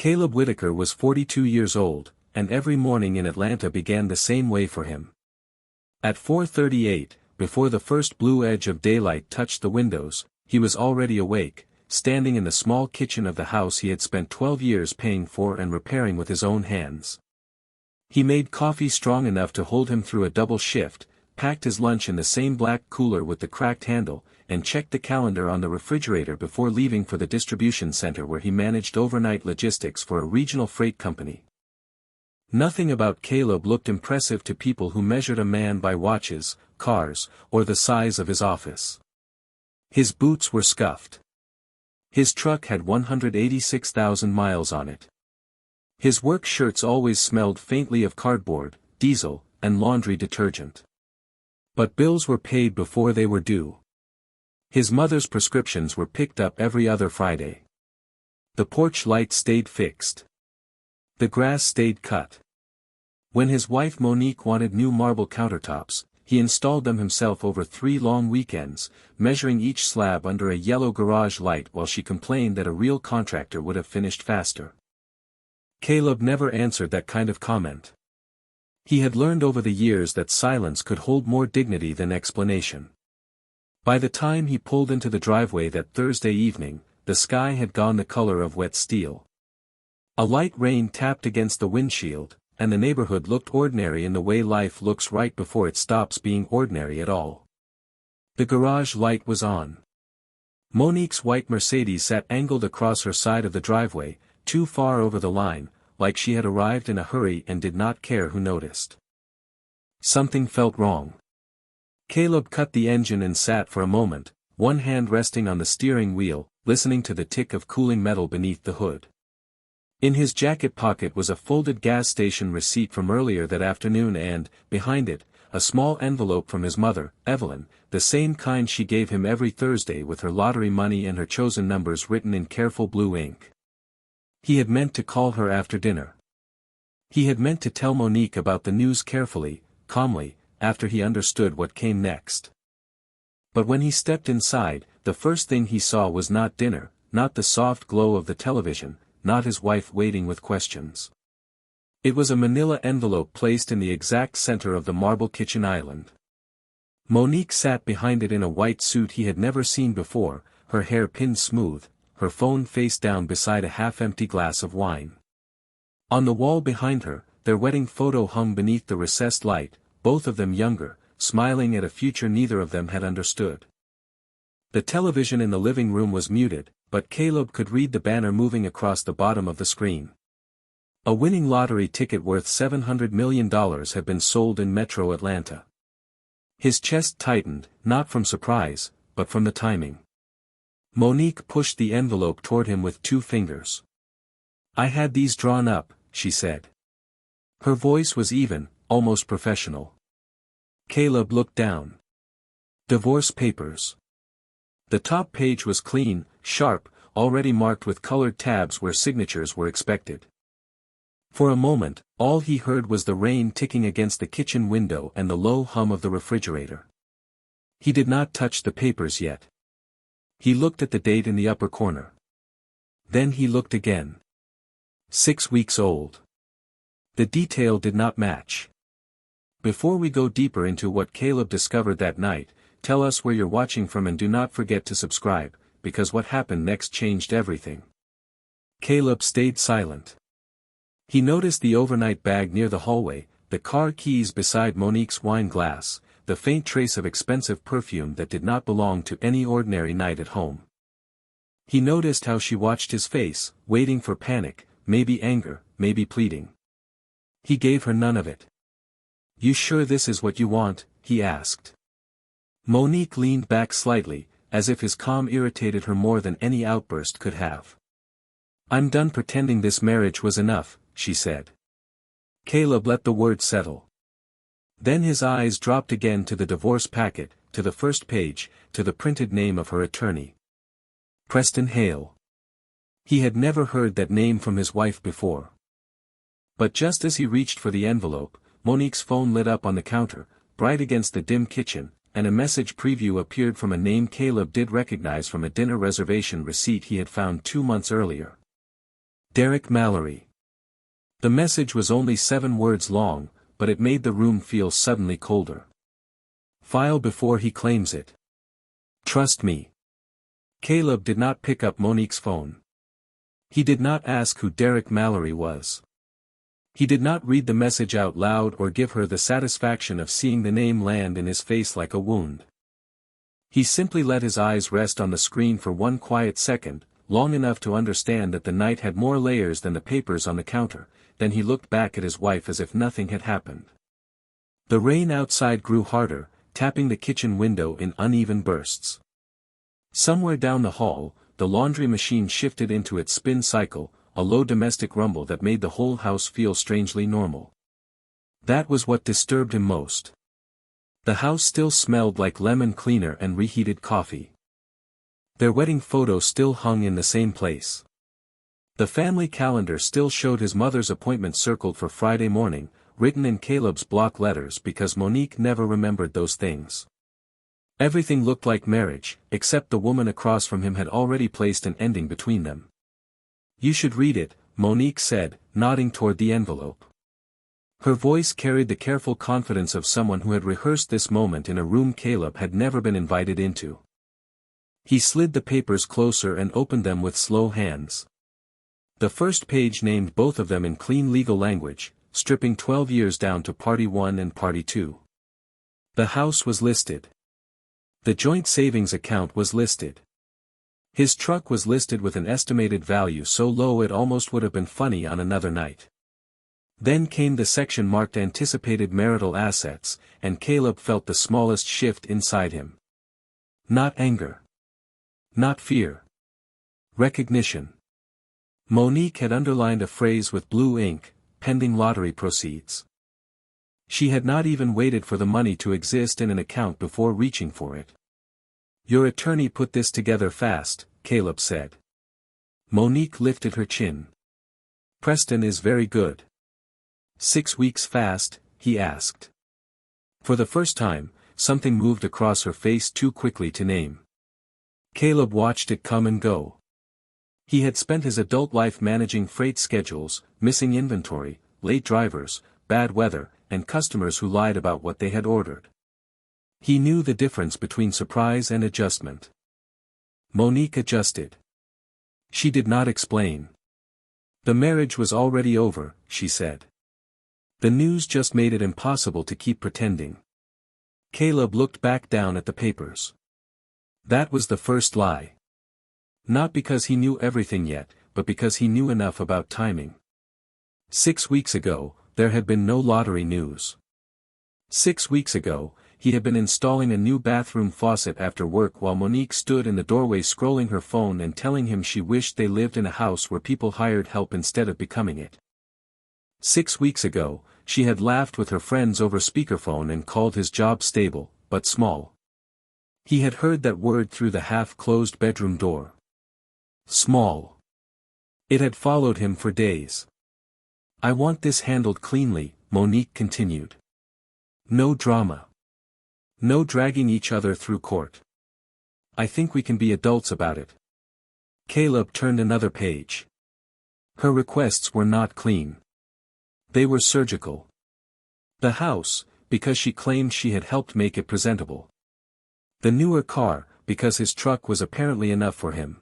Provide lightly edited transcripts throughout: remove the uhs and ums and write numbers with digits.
Caleb Whitaker was 42 years old, and every morning in Atlanta began the same way for him. At 4:38, before the first blue edge of daylight touched the windows, he was already awake, standing in the small kitchen of the house he had spent 12 years paying for and repairing with his own hands. He made coffee strong enough to hold him through a double shift, packed his lunch in the same black cooler with the cracked handle, and checked the calendar on the refrigerator before leaving for the distribution center where he managed overnight logistics for a regional freight company. Nothing about Caleb looked impressive to people who measured a man by watches, cars, or the size of his office. His boots were scuffed. His truck had 186,000 miles on it. His work shirts always smelled faintly of cardboard, diesel, and laundry detergent. But bills were paid before they were due. His mother's prescriptions were picked up every other Friday. The porch light stayed fixed. The grass stayed cut. When his wife Monique wanted new marble countertops, he installed them himself over 3 long weekends, measuring each slab under a yellow garage light while she complained that a real contractor would have finished faster. Caleb never answered that kind of comment. He had learned over the years that silence could hold more dignity than explanation. By the time he pulled into the driveway that Thursday evening, the sky had gone the color of wet steel. A light rain tapped against the windshield, and the neighborhood looked ordinary in the way life looks right before it stops being ordinary at all. The garage light was on. Monique's white Mercedes sat angled across her side of the driveway, too far over the line, like she had arrived in a hurry and did not care who noticed. Something felt wrong. Caleb cut the engine and sat for a moment, one hand resting on the steering wheel, listening to the tick of cooling metal beneath the hood. In his jacket pocket was a folded gas station receipt from earlier that afternoon and, behind it, a small envelope from his mother, Evelyn, the same kind she gave him every Thursday with her lottery money and her chosen numbers written in careful blue ink. He had meant to call her after dinner. He had meant to tell Monique about the news carefully, calmly, after he understood what came next. But when he stepped inside, the first thing he saw was not dinner, not the soft glow of the television, not his wife waiting with questions. It was a manila envelope placed in the exact center of the marble kitchen island. Monique sat behind it in a white suit he had never seen before, her hair pinned smooth, her phone face down beside a half-empty glass of wine. On the wall behind her, their wedding photo hung beneath the recessed light, both of them younger, smiling at a future neither of them had understood. The television in the living room was muted, but Caleb could read the banner moving across the bottom of the screen. A winning lottery ticket worth $700 million had been sold in Metro Atlanta. His chest tightened, not from surprise, but from the timing. Monique pushed the envelope toward him with 2 fingers. "I had these drawn up," she said. Her voice was even, almost professional. Caleb looked down. Divorce papers. The top page was clean, sharp, already marked with colored tabs where signatures were expected. For a moment, all he heard was the rain ticking against the kitchen window and the low hum of the refrigerator. He did not touch the papers yet. He looked at the date in the upper corner. Then he looked again. 6 weeks old. The detail did not match. Before we go deeper into what Caleb discovered that night, tell us where you're watching from and do not forget to subscribe, because what happened next changed everything. Caleb stayed silent. He noticed the overnight bag near the hallway, the car keys beside Monique's wine glass, the faint trace of expensive perfume that did not belong to any ordinary night at home. He noticed how she watched his face, waiting for panic, maybe anger, maybe pleading. He gave her none of it. "You sure this is what you want?" he asked. Monique leaned back slightly, as if his calm irritated her more than any outburst could have. "I'm done pretending this marriage was enough," she said. Caleb let the word settle. Then his eyes dropped again to the divorce packet, to the first page, to the printed name of her attorney. Preston Hale. He had never heard that name from his wife before. But just as he reached for the envelope, Monique's phone lit up on the counter, bright against the dim kitchen, and a message preview appeared from a name Caleb did recognize from a dinner reservation receipt he had found 2 months earlier. Derek Mallory. The message was only 7 words long, but it made the room feel suddenly colder. File before he claims it. Trust me. Caleb did not pick up Monique's phone. He did not ask who Derek Mallory was. He did not read the message out loud or give her the satisfaction of seeing the name land in his face like a wound. He simply let his eyes rest on the screen for one quiet second, long enough to understand that the night had more layers than the papers on the counter. Then he looked back at his wife as if nothing had happened. The rain outside grew harder, tapping the kitchen window in uneven bursts. Somewhere down the hall, the laundry machine shifted into its spin cycle, a low domestic rumble that made the whole house feel strangely normal. That was what disturbed him most. The house still smelled like lemon cleaner and reheated coffee. Their wedding photo still hung in the same place. The family calendar still showed his mother's appointment circled for Friday morning, written in Caleb's block letters because Monique never remembered those things. Everything looked like marriage, except the woman across from him had already placed an ending between them. You should read it, Monique said, nodding toward the envelope. Her voice carried the careful confidence of someone who had rehearsed this moment in a room Caleb had never been invited into. He slid the papers closer and opened them with slow hands. The first page named both of them in clean legal language, stripping 12 years down to Party 1 and Party 2. The house was listed. The joint savings account was listed. His truck was listed with an estimated value so low it almost would have been funny on another night. Then came the section marked Anticipated Marital Assets, and Caleb felt the smallest shift inside him. Not anger. Not fear. Recognition. Monique had underlined a phrase with blue ink, pending lottery proceeds. She had not even waited for the money to exist in an account before reaching for it. Your attorney put this together fast, Caleb said. Monique lifted her chin. Preston is very good. 6 weeks fast, he asked. For the first time, something moved across her face too quickly to name. Caleb watched it come and go. He had spent his adult life managing freight schedules, missing inventory, late drivers, bad weather, and customers who lied about what they had ordered. He knew the difference between surprise and adjustment. Monique adjusted. She did not explain. The marriage was already over, she said. The news just made it impossible to keep pretending. Caleb looked back down at the papers. That was the first lie. Not because he knew everything yet, but because he knew enough about timing. 6 weeks ago, there had been no lottery news. 6 weeks ago, he had been installing a new bathroom faucet after work while Monique stood in the doorway scrolling her phone and telling him she wished they lived in a house where people hired help instead of becoming it. 6 weeks ago, she had laughed with her friends over speakerphone and called his job stable, but small. He had heard that word through the half-closed bedroom door. Small. It had followed him for days. I want this handled cleanly, Monique continued. No drama. No dragging each other through court. I think we can be adults about it. Caleb turned another page. Her requests were not clean. They were surgical. The house, because she claimed she had helped make it presentable. The newer car, because his truck was apparently enough for him.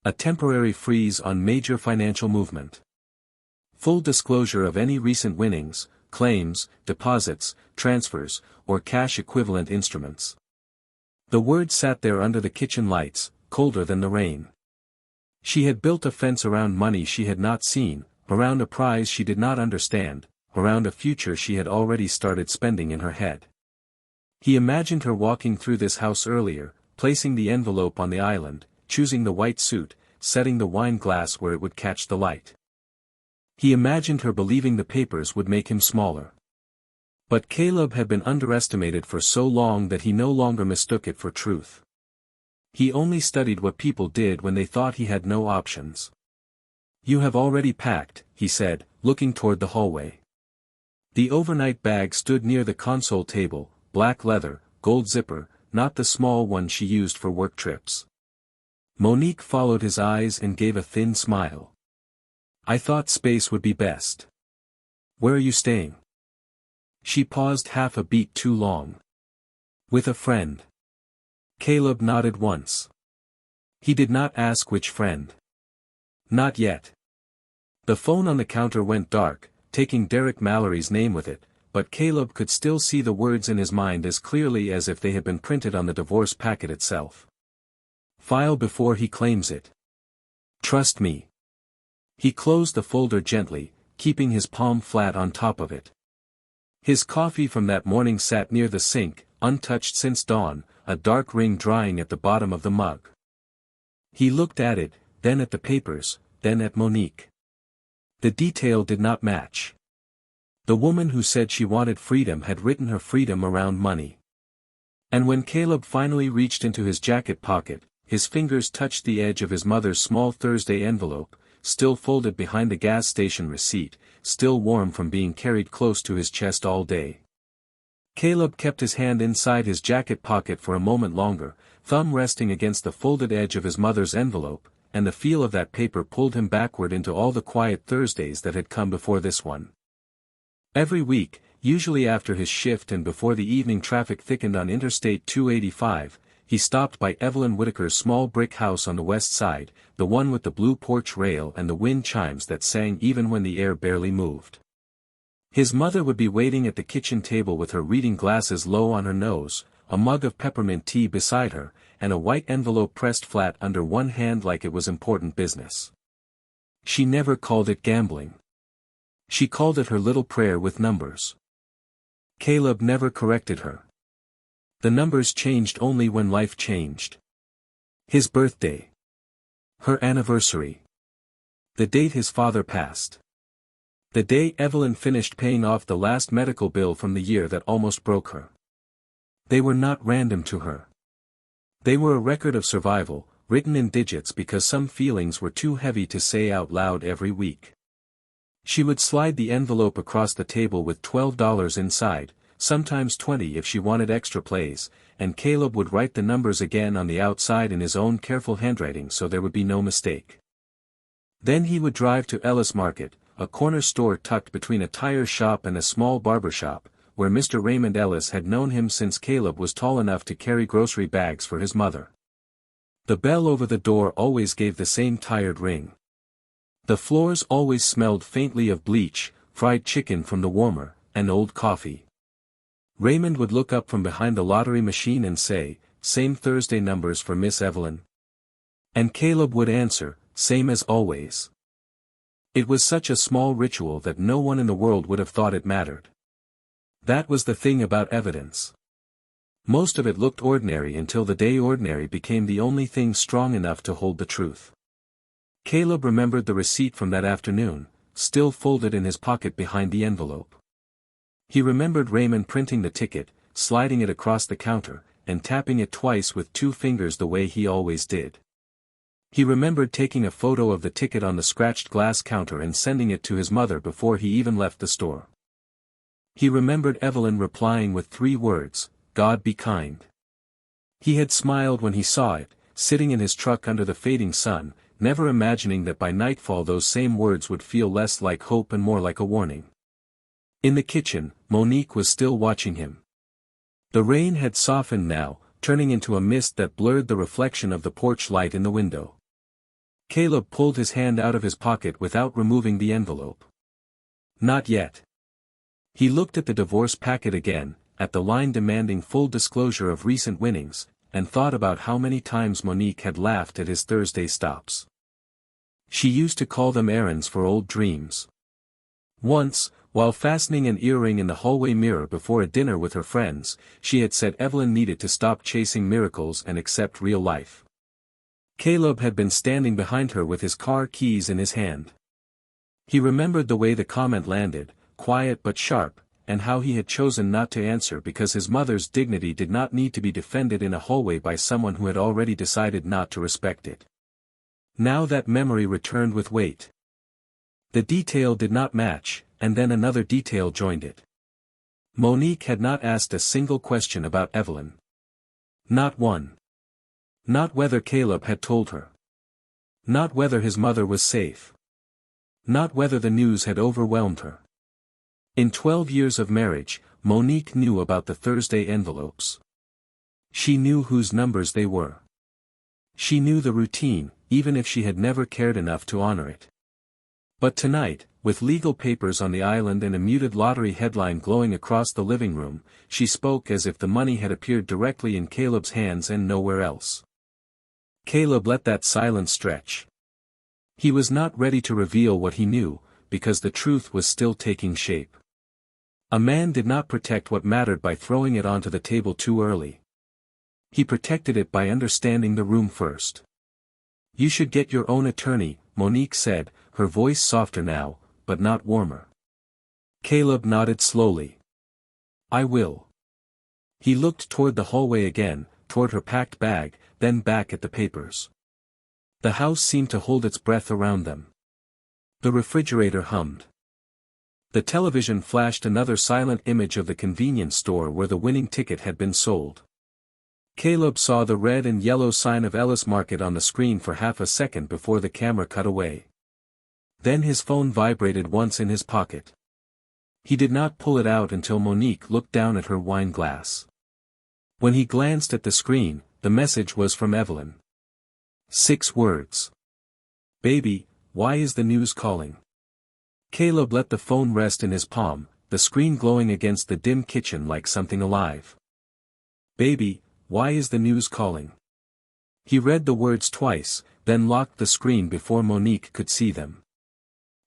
A temporary freeze on major financial movement. Full disclosure of any recent winnings, claims, deposits, transfers, or cash-equivalent instruments. The word sat there under the kitchen lights, colder than the rain. She had built a fence around money she had not seen, around a prize she did not understand, around a future she had already started spending in her head. He imagined her walking through this house earlier, placing the envelope on the island, choosing the white suit, setting the wine glass where it would catch the light. He imagined her believing the papers would make him smaller. But Caleb had been underestimated for so long that he no longer mistook it for truth. He only studied what people did when they thought he had no options. You have already packed, he said, looking toward the hallway. The overnight bag stood near the console table, black leather, gold zipper, not the small one she used for work trips. Monique followed his eyes and gave a thin smile. I thought space would be best. Where are you staying? She paused half a beat too long. With a friend. Caleb nodded once. He did not ask which friend. Not yet. The phone on the counter went dark, taking Derek Mallory's name with it, but Caleb could still see the words in his mind as clearly as if they had been printed on the divorce packet itself. File before he claims it. Trust me. He closed the folder gently, keeping his palm flat on top of it. His coffee from that morning sat near the sink, untouched since dawn, a dark ring drying at the bottom of the mug. He looked at it, then at the papers, then at Monique. The detail did not match. The woman who said she wanted freedom had written her freedom around money. And when Caleb finally reached into his jacket pocket, his fingers touched the edge of his mother's small Thursday envelope, still folded behind the gas station receipt, still warm from being carried close to his chest all day. Caleb kept his hand inside his jacket pocket for a moment longer, thumb resting against the folded edge of his mother's envelope, and the feel of that paper pulled him backward into all the quiet Thursdays that had come before this one. Every week, usually after his shift and before the evening traffic thickened on Interstate 285, he stopped by Evelyn Whitaker's small brick house on the west side, the one with the blue porch rail and the wind chimes that sang even when the air barely moved. His mother would be waiting at the kitchen table with her reading glasses low on her nose, a mug of peppermint tea beside her, and a white envelope pressed flat under one hand like it was important business. She never called it gambling. She called it her little prayer with numbers. Caleb never corrected her. The numbers changed only when life changed. His birthday. Her anniversary. The date his father passed. The day Evelyn finished paying off the last medical bill from the year that almost broke her. They were not random to her. They were a record of survival, written in digits because some feelings were too heavy to say out loud every week. She would slide the envelope across the table with $12 inside, sometimes $20 if she wanted extra plays, and Caleb would write the numbers again on the outside in his own careful handwriting so there would be no mistake. Then he would drive to Ellis Market, a corner store tucked between a tire shop and a small barber shop, where Mr. Raymond Ellis had known him since Caleb was tall enough to carry grocery bags for his mother. The bell over the door always gave the same tired ring. The floors always smelled faintly of bleach, fried chicken from the warmer, and old coffee. Raymond would look up from behind the lottery machine and say, "Same Thursday numbers for Miss Evelyn?" And Caleb would answer, "Same as always." It was such a small ritual that no one in the world would have thought it mattered. That was the thing about evidence. Most of it looked ordinary until the day ordinary became the only thing strong enough to hold the truth. Caleb remembered the receipt from that afternoon, still folded in his pocket behind the envelope. He remembered Raymond printing the ticket, sliding it across the counter, and tapping it twice with 2 fingers the way he always did. He remembered taking a photo of the ticket on the scratched glass counter and sending it to his mother before he even left the store. He remembered Evelyn replying with 3 words, "God be kind." He had smiled when he saw it, sitting in his truck under the fading sun, never imagining that by nightfall those same words would feel less like hope and more like a warning. In the kitchen, Monique was still watching him. The rain had softened now, turning into a mist that blurred the reflection of the porch light in the window. Caleb pulled his hand out of his pocket without removing the envelope. Not yet. He looked at the divorce packet again, at the line demanding full disclosure of recent winnings, and thought about how many times Monique had laughed at his Thursday stops. She used to call them errands for old dreams. Once, while fastening an earring in the hallway mirror before a dinner with her friends, she had said Evelyn needed to stop chasing miracles and accept real life. Caleb had been standing behind her with his car keys in his hand. He remembered the way the comment landed, quiet but sharp, and how he had chosen not to answer because his mother's dignity did not need to be defended in a hallway by someone who had already decided not to respect it. Now that memory returned with weight. The detail did not match, and then another detail joined it. Monique had not asked a single question about Evelyn. Not one. Not whether Caleb had told her. Not whether his mother was safe. Not whether the news had overwhelmed her. In 12 years of marriage, Monique knew about the Thursday envelopes. She knew whose numbers they were. She knew the routine, even if she had never cared enough to honor it. But tonight, with legal papers on the island and a muted lottery headline glowing across the living room, she spoke as if the money had appeared directly in Caleb's hands and nowhere else. Caleb let that silence stretch. He was not ready to reveal what he knew, because the truth was still taking shape. A man did not protect what mattered by throwing it onto the table too early. He protected it by understanding the room first. "You should get your own attorney," Monique said, her voice softer now, but not warmer. Caleb nodded slowly. "I will." He looked toward the hallway again, toward her packed bag, then back at the papers. The house seemed to hold its breath around them. The refrigerator hummed. The television flashed another silent image of the convenience store where the winning ticket had been sold. Caleb saw the red and yellow sign of Ellis Market on the screen for half a second before the camera cut away. Then his phone vibrated once in his pocket. He did not pull it out until Monique looked down at her wine glass. When he glanced at the screen, the message was from Evelyn. 6 words. "Baby, why is the news calling?" Caleb let the phone rest in his palm, the screen glowing against the dim kitchen like something alive. "Baby, why is the news calling?" He read the words twice, then locked the screen before Monique could see them.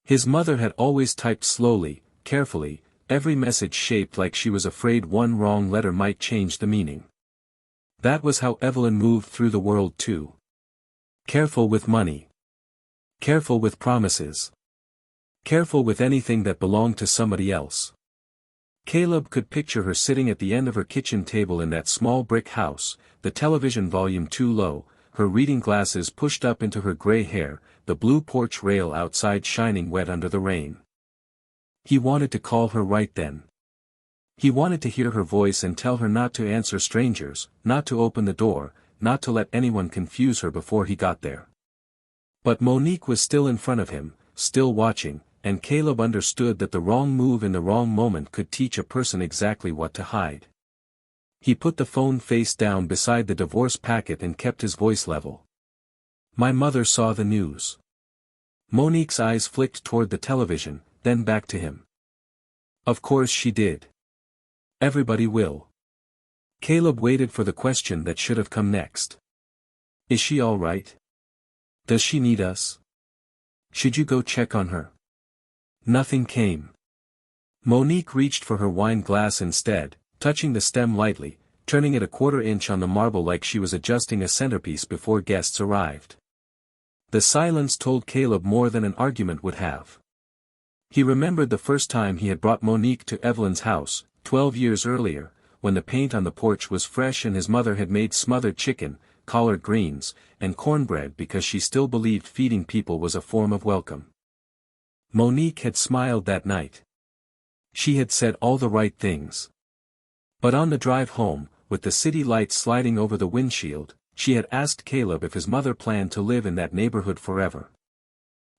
His mother had always typed slowly, carefully, every message shaped like she was afraid one wrong letter might change the meaning. That was how Evelyn moved through the world too. Careful with money. Careful with promises. Careful with anything that belonged to somebody else. Caleb could picture her sitting at the end of her kitchen table in that small brick house, the television volume too low, her reading glasses pushed up into her gray hair, the blue porch rail outside shining wet under the rain. He wanted to call her right then. He wanted to hear her voice and tell her not to answer strangers, not to open the door, not to let anyone confuse her before he got there. But Monique was still in front of him, still watching, and Caleb understood that the wrong move in the wrong moment could teach a person exactly what to hide. He put the phone face down beside the divorce packet and kept his voice level. "My mother saw the news." Monique's eyes flicked toward the television, then back to him. "Of course she did. Everybody will." Caleb waited for the question that should have come next. "Is she all right? Does she need us? Should you go check on her?" Nothing came. Monique reached for her wine glass instead, touching the stem lightly, turning it a quarter inch on the marble like she was adjusting a centerpiece before guests arrived. The silence told Caleb more than an argument would have. He remembered the first time he had brought Monique to Evelyn's house, 12 years earlier, when the paint on the porch was fresh and his mother had made smothered chicken, collard greens, and cornbread because she still believed feeding people was a form of welcome. Monique had smiled that night. She had said all the right things. But on the drive home, with the city lights sliding over the windshield, she had asked Caleb if his mother planned to live in that neighborhood forever.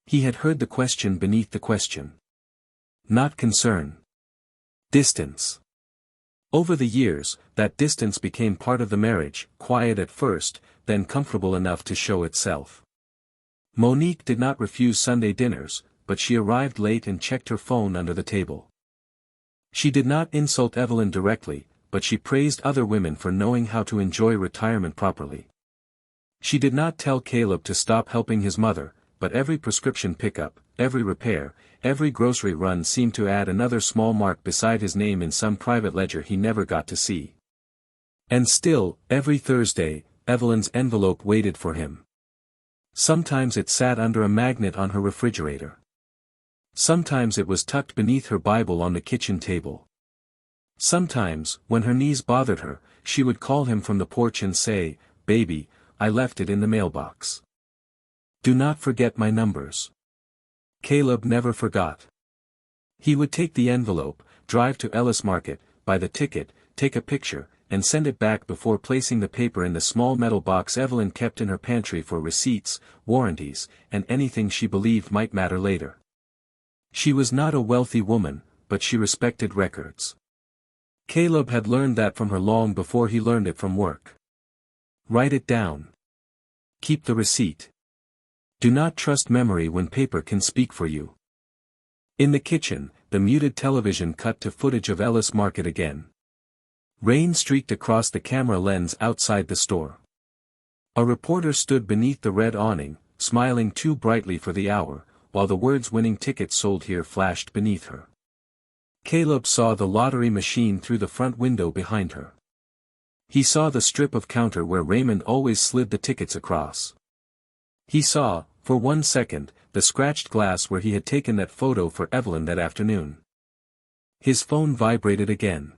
He had heard the question beneath the question. Not concern. Distance. Over the years, that distance became part of the marriage, quiet at first, then comfortable enough to show itself. Monique did not refuse Sunday dinners, but she arrived late and checked her phone under the table. She did not insult Evelyn directly, but she praised other women for knowing how to enjoy retirement properly. She did not tell Caleb to stop helping his mother, but every prescription pickup, every repair, every grocery run seemed to add another small mark beside his name in some private ledger he never got to see. And still, every Thursday, Evelyn's envelope waited for him. Sometimes it sat under a magnet on her refrigerator. Sometimes it was tucked beneath her Bible on the kitchen table. Sometimes, when her knees bothered her, she would call him from the porch and say, "Baby, I left it in the mailbox. Do not forget my numbers." Caleb never forgot. He would take the envelope, drive to Ellis Market, buy the ticket, take a picture, and send it back before placing the paper in the small metal box Evelyn kept in her pantry for receipts, warranties, and anything she believed might matter later. She was not a wealthy woman, but she respected records. Caleb had learned that from her long before he learned it from work. Write it down. Keep the receipt. Do not trust memory when paper can speak for you. In the kitchen, the muted television cut to footage of Ellis Market again. Rain streaked across the camera lens outside the store. A reporter stood beneath the red awning, smiling too brightly for the hour, while the words "winning tickets sold here" flashed beneath her. Caleb saw the lottery machine through the front window behind her. He saw the strip of counter where Raymond always slid the tickets across. He saw, for 1 second, the scratched glass where he had taken that photo for Evelyn that afternoon. His phone vibrated again.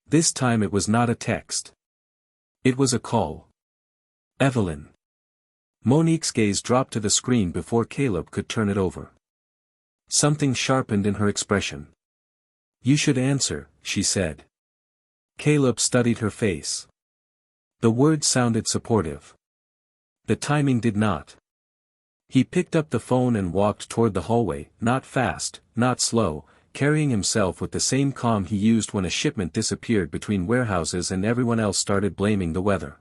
This time it was not a text. It was a call. Evelyn. Monique's gaze dropped to the screen before Caleb could turn it over. Something sharpened in her expression. "You should answer," she said. Caleb studied her face. The words sounded supportive. The timing did not. He picked up the phone and walked toward the hallway, not fast, not slow, carrying himself with the same calm he used when a shipment disappeared between warehouses and everyone else started blaming the weather.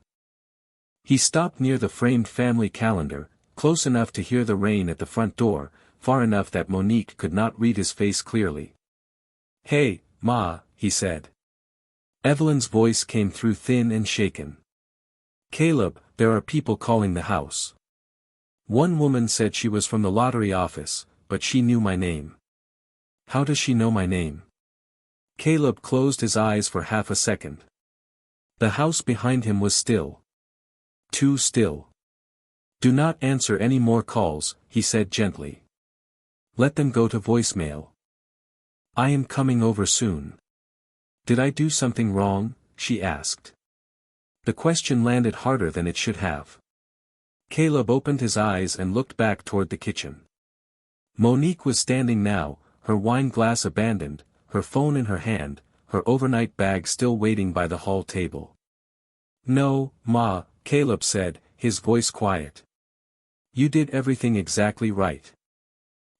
He stopped near the framed family calendar, close enough to hear the rain at the front door, far enough that Monique could not read his face clearly. "Hey, Ma," he said. Evelyn's voice came through thin and shaken. "Caleb, there are people calling the house. One woman said she was from the lottery office, but she knew my name." "How does she know my name?" Caleb closed his eyes for half a second. The house behind him was still. Too still. "Do not answer any more calls," he said gently. "Let them go to voicemail. I am coming over soon." "Did I do something wrong?" she asked. The question landed harder than it should have. Caleb opened his eyes and looked back toward the kitchen. Monique was standing now, her wine glass abandoned, her phone in her hand, her overnight bag still waiting by the hall table. "No, Ma," Caleb said, his voice quiet. "You did everything exactly right."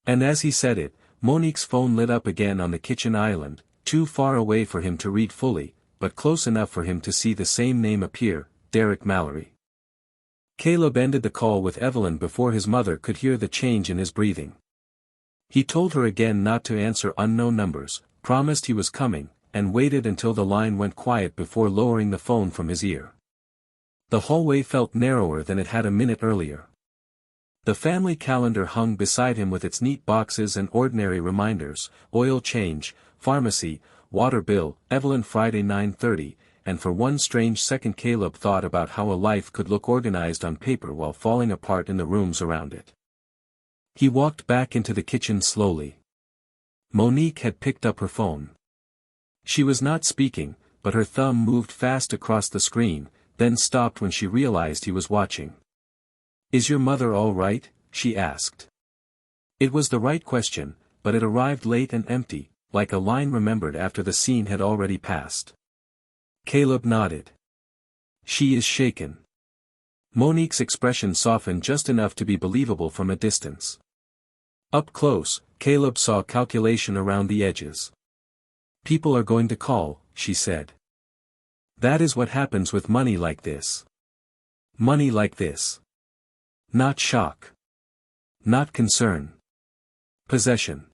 And as he said it, Monique's phone lit up again on the kitchen island, too far away for him to read fully, but close enough for him to see the same name appear, Derek Mallory. Caleb ended the call with Evelyn before his mother could hear the change in his breathing. He told her again not to answer unknown numbers, promised he was coming, and waited until the line went quiet before lowering the phone from his ear. The hallway felt narrower than it had a minute earlier. The family calendar hung beside him with its neat boxes and ordinary reminders: oil change, pharmacy, water bill, Evelyn Friday 9:30, and for one strange second Caleb thought about how a life could look organized on paper while falling apart in the rooms around it. He walked back into the kitchen slowly. Monique had picked up her phone. She was not speaking, but her thumb moved fast across the screen, then stopped when she realized he was watching. "Is your mother all right?" she asked. It was the right question, but it arrived late and empty, like a line remembered after the scene had already passed. Caleb nodded. "She is shaken." Monique's expression softened just enough to be believable from a distance. Up close, Caleb saw calculation around the edges. "People are going to call," she said. "That is what happens with money like this. Money like this. Not shock. Not concern. Possession."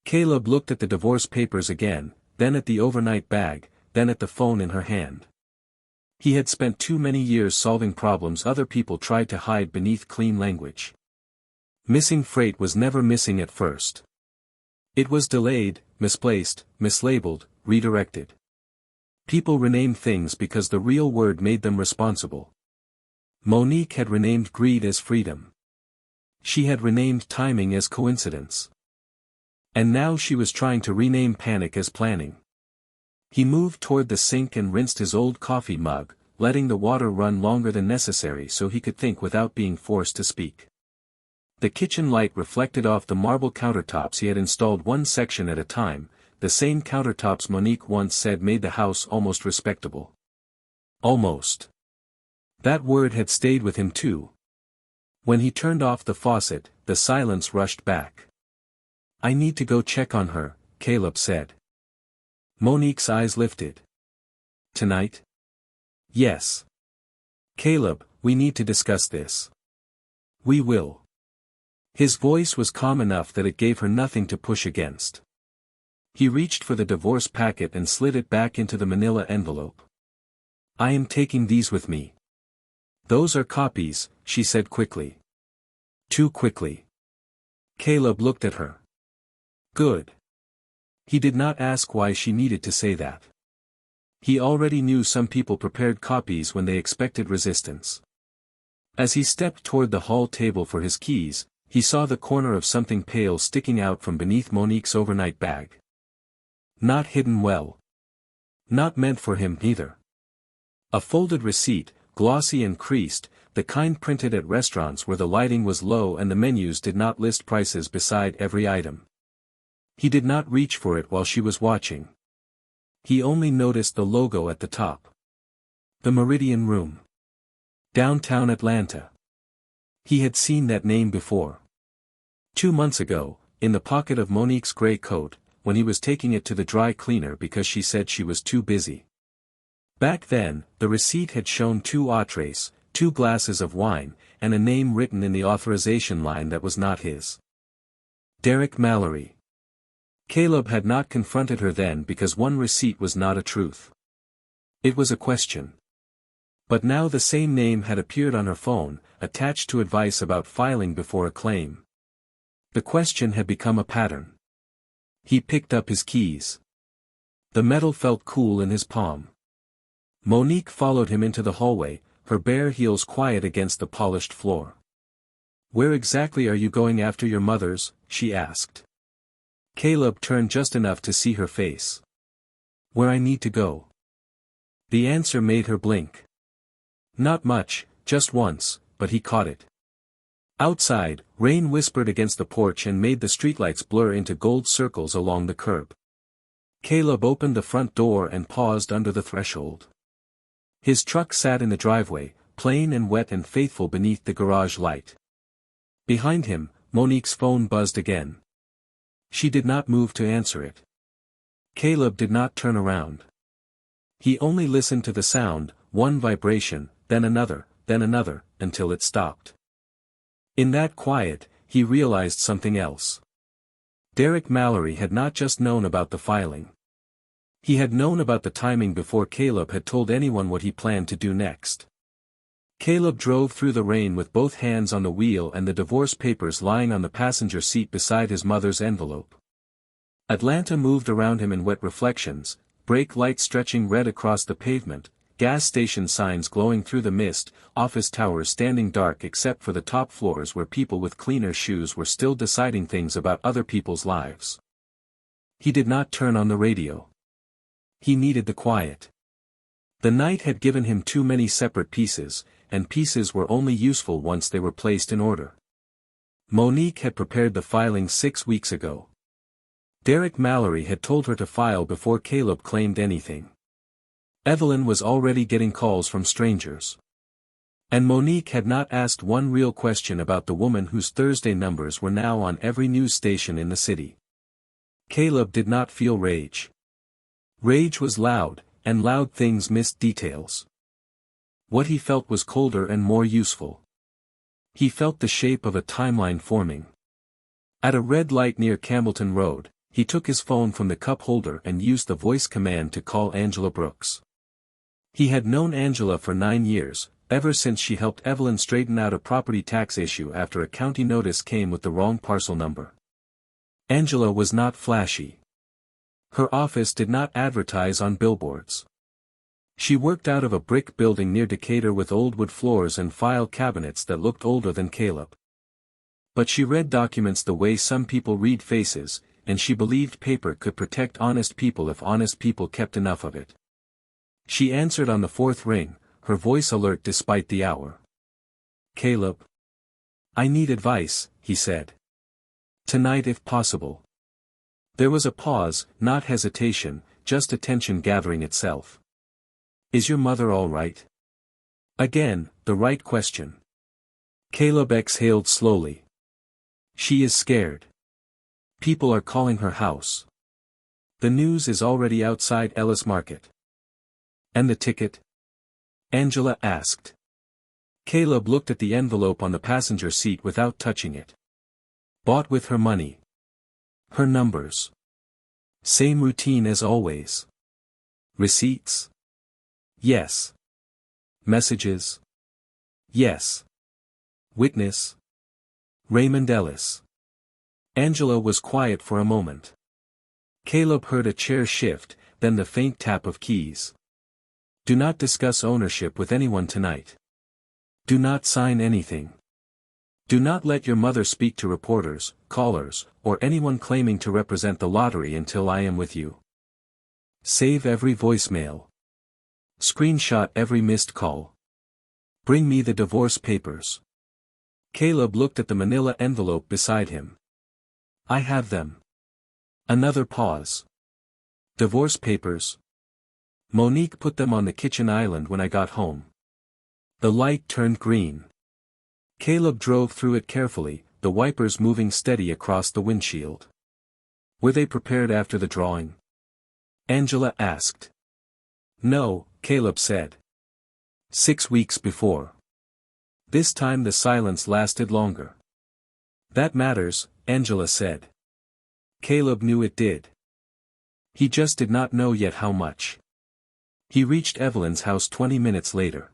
Caleb looked at the divorce papers again, then at the overnight bag, then at the phone in her hand. He had spent too many years solving problems other people tried to hide beneath clean language. Missing freight was never missing at first. It was delayed, misplaced, mislabeled, redirected. People renamed things because the real word made them responsible. Monique had renamed greed as freedom. She had renamed timing as coincidence. And now she was trying to rename panic as planning. He moved toward the sink and rinsed his old coffee mug, letting the water run longer than necessary so he could think without being forced to speak. The kitchen light reflected off the marble countertops he had installed one section at a time, the same countertops Monique once said made the house almost respectable. Almost. That word had stayed with him too. When he turned off the faucet, the silence rushed back. I need to go check on her, Caleb said. Monique's eyes lifted. Tonight? Yes. Caleb, we need to discuss this. We will. His voice was calm enough that it gave her nothing to push against. He reached for the divorce packet and slid it back into the manila envelope. I am taking these with me. Those are copies, she said quickly. Too quickly. Caleb looked at her. Good. He did not ask why she needed to say that. He already knew some people prepared copies when they expected resistance. As he stepped toward the hall table for his keys, he saw the corner of something pale sticking out from beneath Monique's overnight bag. Not hidden well. Not meant for him either. A folded receipt, glossy and creased, the kind printed at restaurants where the lighting was low and the menus did not list prices beside every item. He did not reach for it while she was watching. He only noticed the logo at the top. The Meridian Room. Downtown Atlanta. He had seen that name before. 2 months ago, in the pocket of Monique's gray coat, when he was taking it to the dry cleaner because she said she was too busy. Back then, the receipt had shown 2 entrees, 2 glasses of wine, and a name written in the authorization line that was not his. Derek Mallory. Caleb had not confronted her then because one receipt was not a truth. It was a question. But now the same name had appeared on her phone, attached to advice about filing before a claim. The question had become a pattern. He picked up his keys. The metal felt cool in his palm. Monique followed him into the hallway, her bare heels quiet against the polished floor. Where exactly are you going after your mother's? She asked. Caleb turned just enough to see her face. Where I need to go. The answer made her blink. Not much, just once, but he caught it. Outside, rain whispered against the porch and made the streetlights blur into gold circles along the curb. Caleb opened the front door and paused under the threshold. His truck sat in the driveway, plain and wet and faithful beneath the garage light. Behind him, Monique's phone buzzed again. She did not move to answer it. Caleb did not turn around. He only listened to the sound, one vibration, then another, until it stopped. In that quiet, he realized something else. Derek Mallory had not just known about the filing. He had known about the timing before Caleb had told anyone what he planned to do next. Caleb drove through the rain with both hands on the wheel and the divorce papers lying on the passenger seat beside his mother's envelope. Atlanta moved around him in wet reflections, brake lights stretching red across the pavement, gas station signs glowing through the mist, office towers standing dark except for the top floors where people with cleaner shoes were still deciding things about other people's lives. He did not turn on the radio. He needed the quiet. The night had given him too many separate pieces, and pieces were only useful once they were placed in order. Monique had prepared the filing 6 weeks ago. Derek Mallory had told her to file before Caleb claimed anything. Evelyn was already getting calls from strangers. And Monique had not asked one real question about the woman whose Thursday numbers were now on every news station in the city. Caleb did not feel rage. Rage was loud, and loud things missed details. What he felt was colder and more useful. He felt the shape of a timeline forming. At a red light near Campbellton Road, he took his phone from the cup holder and used the voice command to call Angela Brooks. He had known Angela for 9 years, ever since she helped Evelyn straighten out a property tax issue after a county notice came with the wrong parcel number. Angela was not flashy. Her office did not advertise on billboards. She worked out of a brick building near Decatur with old wood floors and file cabinets that looked older than Caleb. But she read documents the way some people read faces, and she believed paper could protect honest people if honest people kept enough of it. She answered on the 4th ring, her voice alert despite the hour. Caleb. I need advice, he said. Tonight if possible. There was a pause, not hesitation, just attention gathering itself. Is your mother all right? Again, the right question. Caleb exhaled slowly. She is scared. People are calling her house. The news is already outside Ellis Market. And the ticket? Angela asked. Caleb looked at the envelope on the passenger seat without touching it. Bought with her money. Her numbers. Same routine as always. Receipts? Yes. Messages? Yes. Witness? Raymond Ellis. Angela was quiet for a moment. Caleb heard a chair shift, then the faint tap of keys. Do not discuss ownership with anyone tonight. Do not sign anything. Do not let your mother speak to reporters, callers, or anyone claiming to represent the lottery until I am with you. Save every voicemail. Screenshot every missed call. Bring me the divorce papers. Caleb looked at the manila envelope beside him. I have them. Another pause. Divorce papers. Monique put them on the kitchen island when I got home. The light turned green. Caleb drove through it carefully, the wipers moving steady across the windshield. Were they prepared after the drawing? Angela asked. No, Caleb said. 6 weeks before. This time the silence lasted longer. That matters, Angela said. Caleb knew it did. He just did not know yet how much. He reached Evelyn's house 20 minutes later.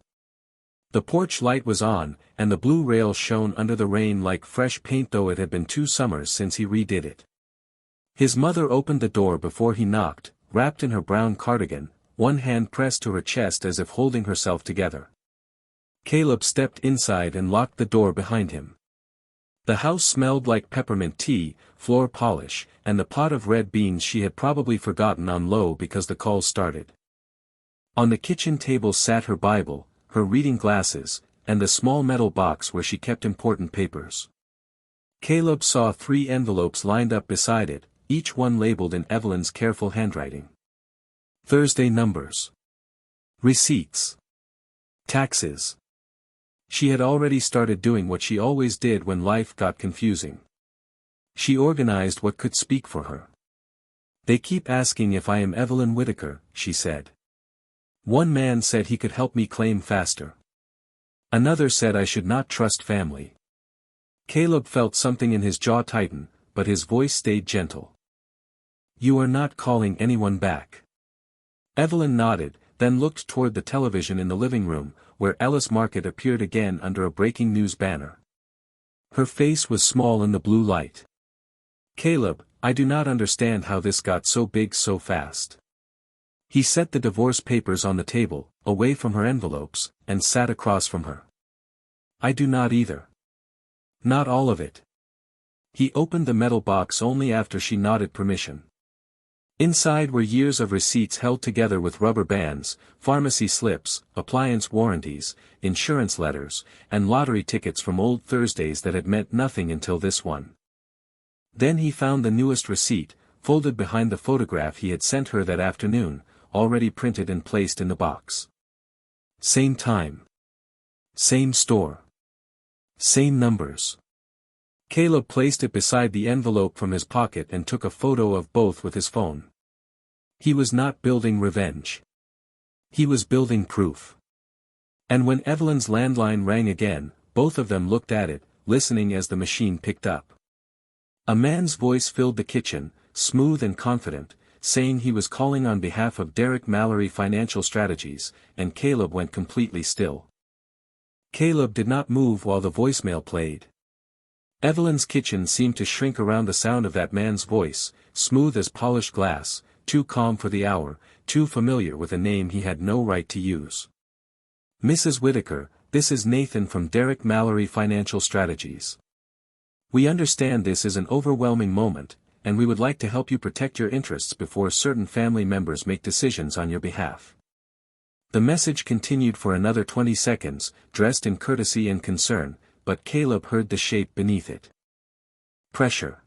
The porch light was on, and the blue rail shone under the rain like fresh paint, though it had been 2 summers since he redid it. His mother opened the door before he knocked, wrapped in her brown cardigan, one hand pressed to her chest as if holding herself together. Caleb stepped inside and locked the door behind him. The house smelled like peppermint tea, floor polish, and the pot of red beans she had probably forgotten on low because the call started. On the kitchen table sat her Bible, her reading glasses, and the small metal box where she kept important papers. Caleb saw 3 envelopes lined up beside it, each one labeled in Evelyn's careful handwriting. Thursday numbers. Receipts. Taxes. She had already started doing what she always did when life got confusing. She organized what could speak for her. They keep asking if I am Evelyn Whitaker, she said. One man said he could help me claim faster. Another said I should not trust family. Caleb felt something in his jaw tighten, but his voice stayed gentle. You are not calling anyone back. Evelyn nodded, then looked toward the television in the living room, where Ellis Market appeared again under a breaking news banner. Her face was small in the blue light. Caleb, I do not understand how this got so big so fast. He set the divorce papers on the table, away from her envelopes, and sat across from her. I do not either. Not all of it. He opened the metal box only after she nodded permission. Inside were years of receipts held together with rubber bands, pharmacy slips, appliance warranties, insurance letters, and lottery tickets from old Thursdays that had meant nothing until this one. Then he found the newest receipt, folded behind the photograph he had sent her that afternoon, already printed and placed in the box. Same time. Same store. Same numbers. Caleb placed it beside the envelope from his pocket and took a photo of both with his phone. He was not building revenge. He was building proof. And when Evelyn's landline rang again, both of them looked at it, listening as the machine picked up. A man's voice filled the kitchen, smooth and confident, saying he was calling on behalf of Derek Mallory Financial Strategies, and Caleb went completely still. Caleb did not move while the voicemail played. Evelyn's kitchen seemed to shrink around the sound of that man's voice, smooth as polished glass, too calm for the hour, too familiar with a name he had no right to use. Mrs. Whitaker, this is Nathan from Derek Mallory Financial Strategies. We understand this is an overwhelming moment, and we would like to help you protect your interests before certain family members make decisions on your behalf. The message continued for another 20 seconds, dressed in courtesy and concern, but Caleb heard the shape beneath it. Pressure.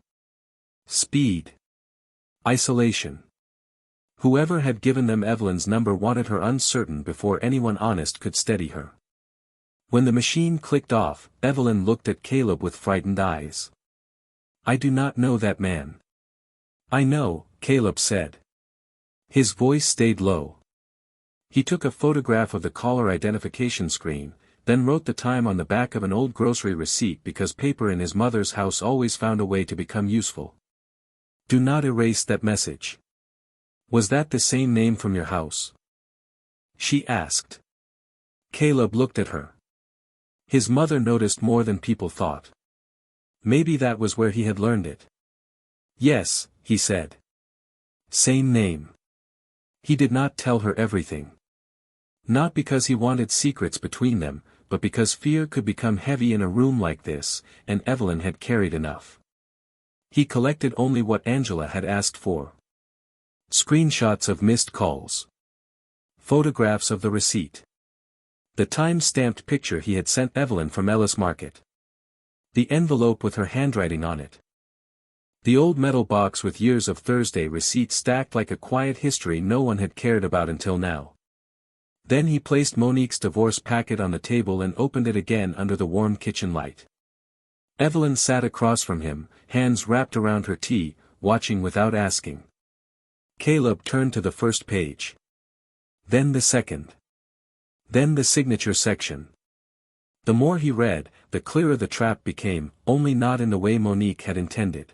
Speed. Isolation. Whoever had given them Evelyn's number wanted her uncertain before anyone honest could steady her. When the machine clicked off, Evelyn looked at Caleb with frightened eyes. I do not know that man. I know, Caleb said. His voice stayed low. He took a photograph of the caller identification screen, then wrote the time on the back of an old grocery receipt because paper in his mother's house always found a way to become useful. Do not erase that message. Was that the same name from your house? She asked. Caleb looked at her. His mother noticed more than people thought. Maybe that was where he had learned it. Yes, he said. Same name. He did not tell her everything. Not because he wanted secrets between them, but because fear could become heavy in a room like this, and Evelyn had carried enough. He collected only what Angela had asked for. Screenshots of missed calls. Photographs of the receipt. The time-stamped picture he had sent Evelyn from Ellis Market. The envelope with her handwriting on it. The old metal box with years of Thursday receipts stacked like a quiet history no one had cared about until now. Then he placed Monique's divorce packet on the table and opened it again under the warm kitchen light. Evelyn sat across from him, hands wrapped around her tea, watching without asking. Caleb turned to the first page. Then the second. Then the signature section. The more he read, the clearer the trap became, only not in the way Monique had intended.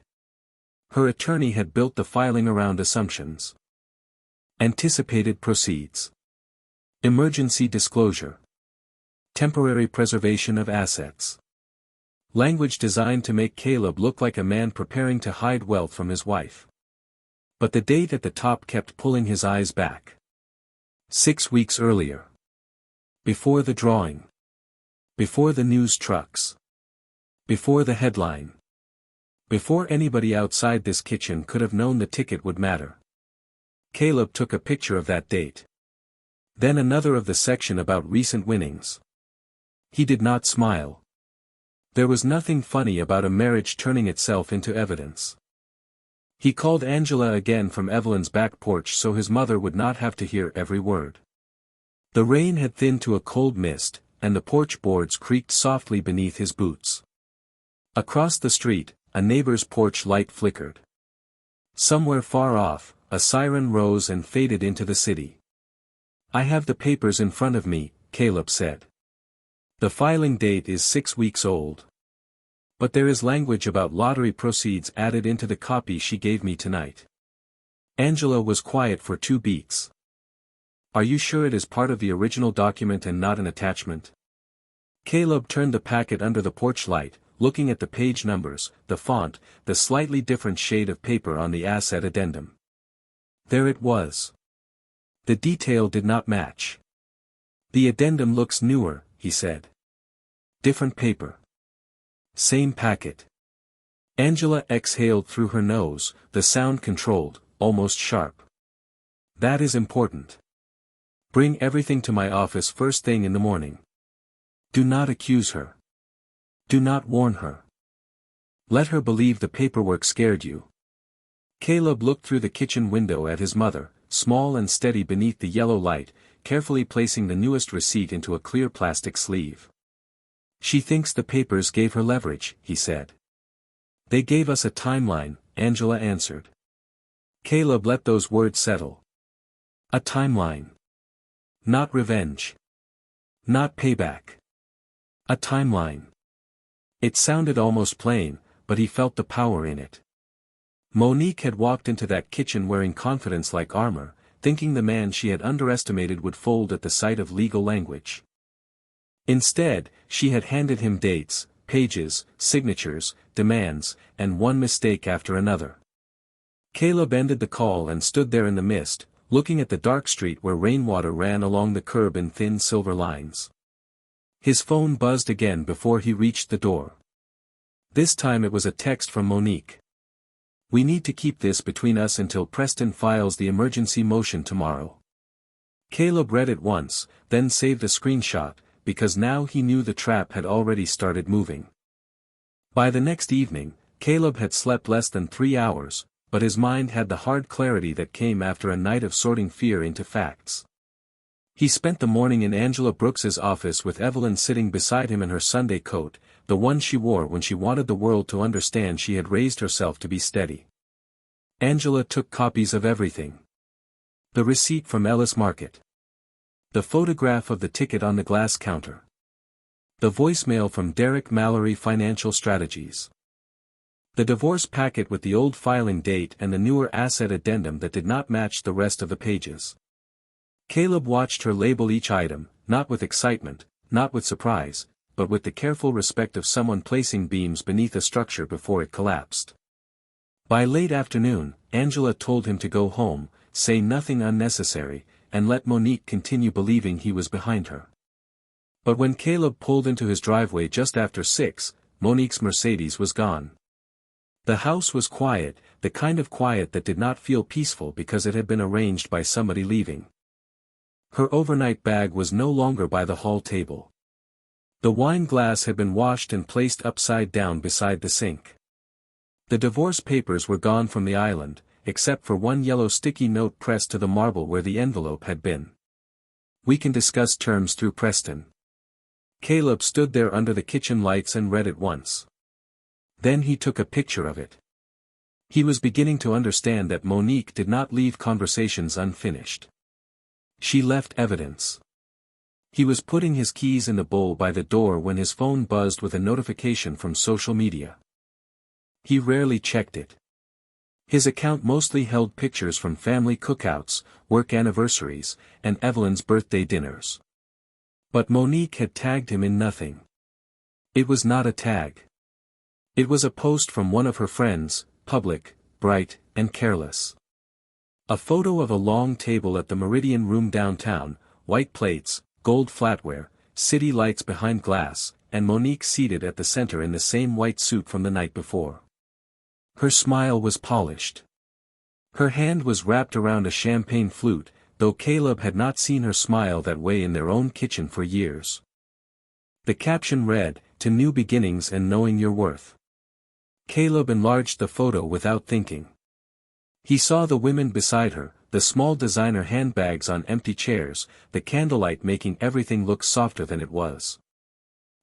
Her attorney had built the filing around assumptions. Anticipated proceeds. Emergency disclosure. Temporary preservation of assets. Language designed to make Caleb look like a man preparing to hide wealth from his wife. But the date at the top kept pulling his eyes back. 6 weeks earlier. Before the drawing. Before the news trucks. Before the headline. Before anybody outside this kitchen could have known the ticket would matter. Caleb took a picture of that date. Then another of the section about recent winnings. He did not smile. There was nothing funny about a marriage turning itself into evidence. He called Angela again from Evelyn's back porch so his mother would not have to hear every word. The rain had thinned to a cold mist, and the porch boards creaked softly beneath his boots. Across the street, a neighbor's porch light flickered. Somewhere far off, a siren rose and faded into the city. I have the papers in front of me, Caleb said. The filing date is 6 weeks old. But there is language about lottery proceeds added into the copy she gave me tonight. Angela was quiet for 2 beats. Are you sure it is part of the original document and not an attachment? Caleb turned the packet under the porch light, looking at the page numbers, the font, the slightly different shade of paper on the asset addendum. There it was. The detail did not match. The addendum looks newer, he said. Different paper. Same packet. Angela exhaled through her nose, the sound controlled, almost sharp. That is important. Bring everything to my office first thing in the morning. Do not accuse her. Do not warn her. Let her believe the paperwork scared you. Caleb looked through the kitchen window at his mother, small and steady beneath the yellow light, carefully placing the newest receipt into a clear plastic sleeve. She thinks the papers gave her leverage, he said. They gave us a timeline, Angela answered. Caleb let those words settle. A timeline. Not revenge. Not payback. A timeline. It sounded almost plain, but he felt the power in it. Monique had walked into that kitchen wearing confidence like armor, thinking the man she had underestimated would fold at the sight of legal language. Instead, she had handed him dates, pages, signatures, demands, and one mistake after another. Caleb ended the call and stood there in the mist, looking at the dark street where rainwater ran along the curb in thin silver lines. His phone buzzed again before he reached the door. This time it was a text from Monique. We need to keep this between us until Preston files the emergency motion tomorrow. Caleb read it once, then saved a screenshot, because now he knew the trap had already started moving. By the next evening, Caleb had slept less than 3 hours, but his mind had the hard clarity that came after a night of sorting fear into facts. He spent the morning in Angela Brooks's office with Evelyn sitting beside him in her Sunday coat, the one she wore when she wanted the world to understand she had raised herself to be steady. Angela took copies of everything. The receipt from Ellis Market. The photograph of the ticket on the glass counter. The voicemail from Derek Mallory Financial Strategies. The divorce packet with the old filing date and the newer asset addendum that did not match the rest of the pages. Caleb watched her label each item, not with excitement, not with surprise, but with the careful respect of someone placing beams beneath a structure before it collapsed. By late afternoon, Angela told him to go home, say nothing unnecessary, and let Monique continue believing he was behind her. But when Caleb pulled into his driveway just after 6, Monique's Mercedes was gone. The house was quiet, the kind of quiet that did not feel peaceful because it had been arranged by somebody leaving. Her overnight bag was no longer by the hall table. The wine glass had been washed and placed upside down beside the sink. The divorce papers were gone from the island, except for one yellow sticky note pressed to the marble where the envelope had been. "We can discuss terms through Preston." Caleb stood there under the kitchen lights and read it once. Then he took a picture of it. He was beginning to understand that Monique did not leave conversations unfinished. She left evidence. He was putting his keys in the bowl by the door when his phone buzzed with a notification from social media. He rarely checked it. His account mostly held pictures from family cookouts, work anniversaries, and Evelyn's birthday dinners. But Monique had tagged him in nothing. It was not a tag. It was a post from one of her friends, public, bright, and careless. A photo of a long table at the Meridian Room downtown, white plates, gold flatware, city lights behind glass, and Monique seated at the center in the same white suit from the night before. Her smile was polished. Her hand was wrapped around a champagne flute, though Caleb had not seen her smile that way in their own kitchen for years. The caption read, "To new beginnings and knowing your worth." Caleb enlarged the photo without thinking. He saw the women beside her, the small designer handbags on empty chairs, the candlelight making everything look softer than it was.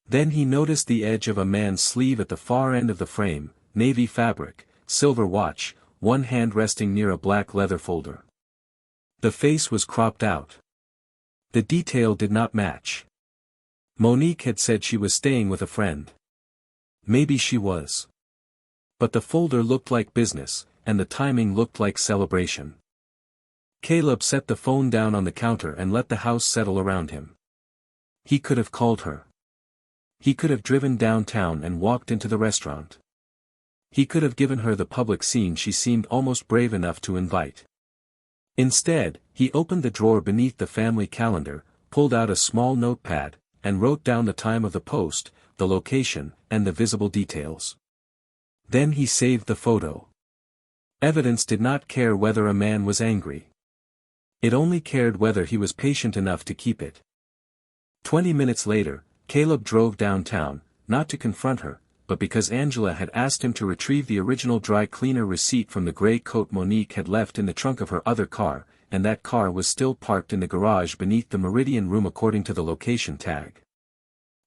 Then he noticed the edge of a man's sleeve at the far end of the frame, navy fabric, silver watch, one hand resting near a black leather folder. The face was cropped out. The detail did not match. Monique had said she was staying with a friend. Maybe she was. But the folder looked like business, and the timing looked like celebration. Caleb set the phone down on the counter and let the house settle around him. He could have called her. He could have driven downtown and walked into the restaurant. He could have given her the public scene she seemed almost brave enough to invite. Instead, he opened the drawer beneath the family calendar, pulled out a small notepad, and wrote down the time of the post, the location, and the visible details. Then he saved the photo. Evidence did not care whether a man was angry. It only cared whether he was patient enough to keep it. 20 minutes later, Caleb drove downtown, not to confront her, but because Angela had asked him to retrieve the original dry cleaner receipt from the gray coat Monique had left in the trunk of her other car, and that car was still parked in the garage beneath the Meridian Room according to the location tag.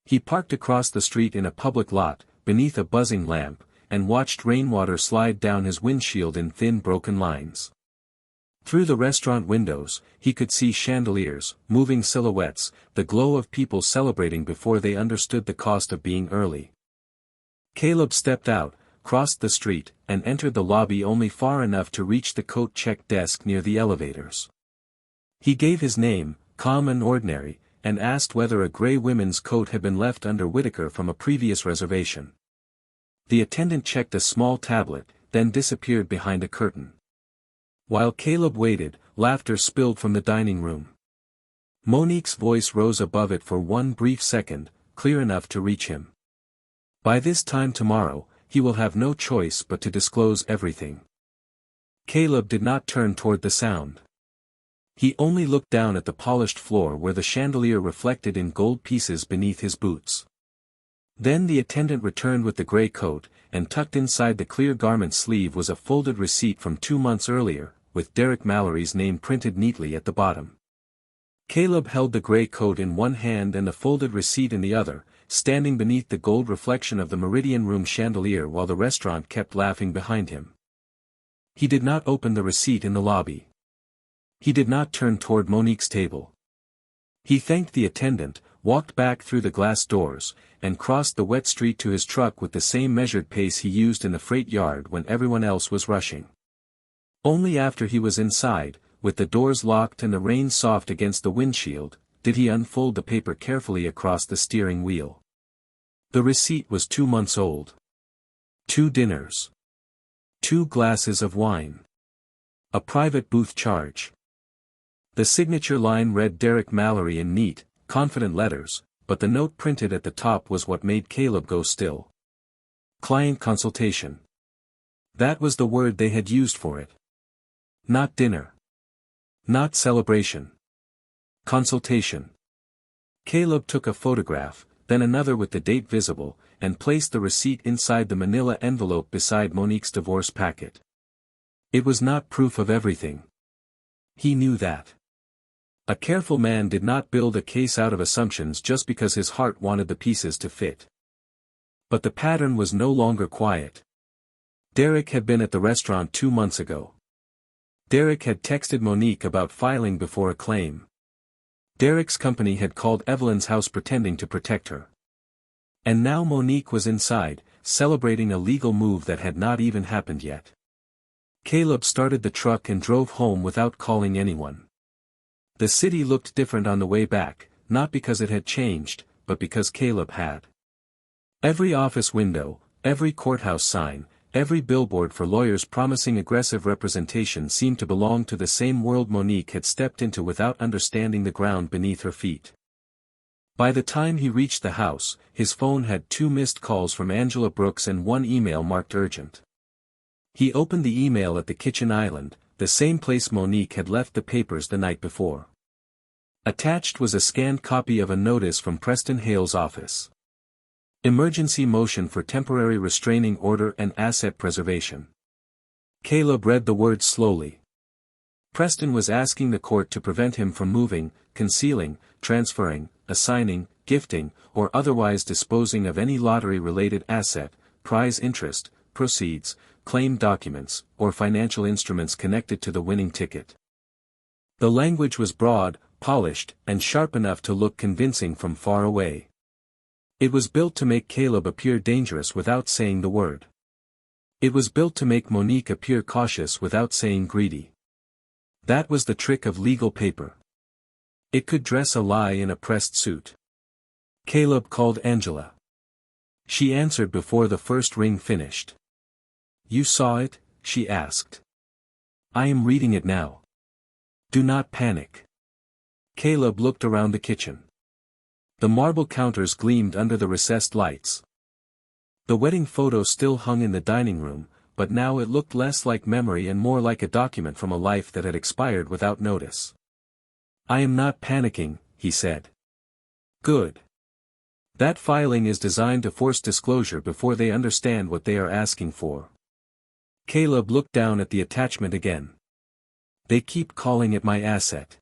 He parked across the street in a public lot, beneath a buzzing lamp, and watched rainwater slide down his windshield in thin broken lines. Through the restaurant windows, he could see chandeliers, moving silhouettes, the glow of people celebrating before they understood the cost of being early. Caleb stepped out, crossed the street, and entered the lobby only far enough to reach the coat check desk near the elevators. He gave his name, calm and ordinary, and asked whether a gray women's coat had been left under Whitaker from a previous reservation. The attendant checked a small tablet, then disappeared behind a curtain. While Caleb waited, laughter spilled from the dining room. Monique's voice rose above it for one brief second, clear enough to reach him. By this time tomorrow, he will have no choice but to disclose everything. Caleb did not turn toward the sound. He only looked down at the polished floor where the chandelier reflected in gold pieces beneath his boots. Then the attendant returned with the gray coat, and tucked inside the clear garment sleeve was a folded receipt from 2 months earlier, with Derek Mallory's name printed neatly at the bottom. Caleb held the gray coat in one hand and the folded receipt in the other, standing beneath the gold reflection of the Meridian Room chandelier while the restaurant kept laughing behind him. He did not open the receipt in the lobby. He did not turn toward Monique's table. He thanked the attendant, walked back through the glass doors, and crossed the wet street to his truck with the same measured pace he used in the freight yard when everyone else was rushing. Only after he was inside, with the doors locked and the rain soft against the windshield, did he unfold the paper carefully across the steering wheel. The receipt was 2 months old. 2 dinners. 2 glasses of wine. A private booth charge. The signature line read Derek Mallory in neat, confident letters, but the note printed at the top was what made Caleb go still. Client consultation. That was the word they had used for it. Not dinner. Not celebration. Consultation. Caleb took a photograph, then another with the date visible, and placed the receipt inside the manila envelope beside Monique's divorce packet. It was not proof of everything. He knew that. A careful man did not build a case out of assumptions just because his heart wanted the pieces to fit. But the pattern was no longer quiet. Derek had been at the restaurant 2 months ago. Derek had texted Monique about filing before a claim. Derek's company had called Evelyn's house pretending to protect her. And now Monique was inside, celebrating a legal move that had not even happened yet. Caleb started the truck and drove home without calling anyone. The city looked different on the way back, not because it had changed, but because Caleb had. Every office window, every courthouse sign, every billboard for lawyers promising aggressive representation seemed to belong to the same world Monique had stepped into without understanding the ground beneath her feet. By the time he reached the house, his phone had 2 missed calls from Angela Brooks and 1 email marked urgent. He opened the email at the kitchen island, the same place Monique had left the papers the night before. Attached was a scanned copy of a notice from Preston Hale's office. Emergency motion for temporary restraining order and asset preservation. Caleb read the words slowly. Preston was asking the court to prevent him from moving, concealing, transferring, assigning, gifting, or otherwise disposing of any lottery-related asset, prize interest, proceeds, claim documents, or financial instruments connected to the winning ticket. The language was broad, polished, and sharp enough to look convincing from far away. It was built to make Caleb appear dangerous without saying the word. It was built to make Monique appear cautious without saying greedy. That was the trick of legal paper. It could dress a lie in a pressed suit. Caleb called Angela. She answered before the first ring finished. "You saw it?" she asked. "I am reading it now. Do not panic." Caleb looked around the kitchen. The marble counters gleamed under the recessed lights. The wedding photo still hung in the dining room, but now it looked less like memory and more like a document from a life that had expired without notice. "I am not panicking," he said. "Good. That filing is designed to force disclosure before they understand what they are asking for." Caleb looked down at the attachment again. "They keep calling it my asset."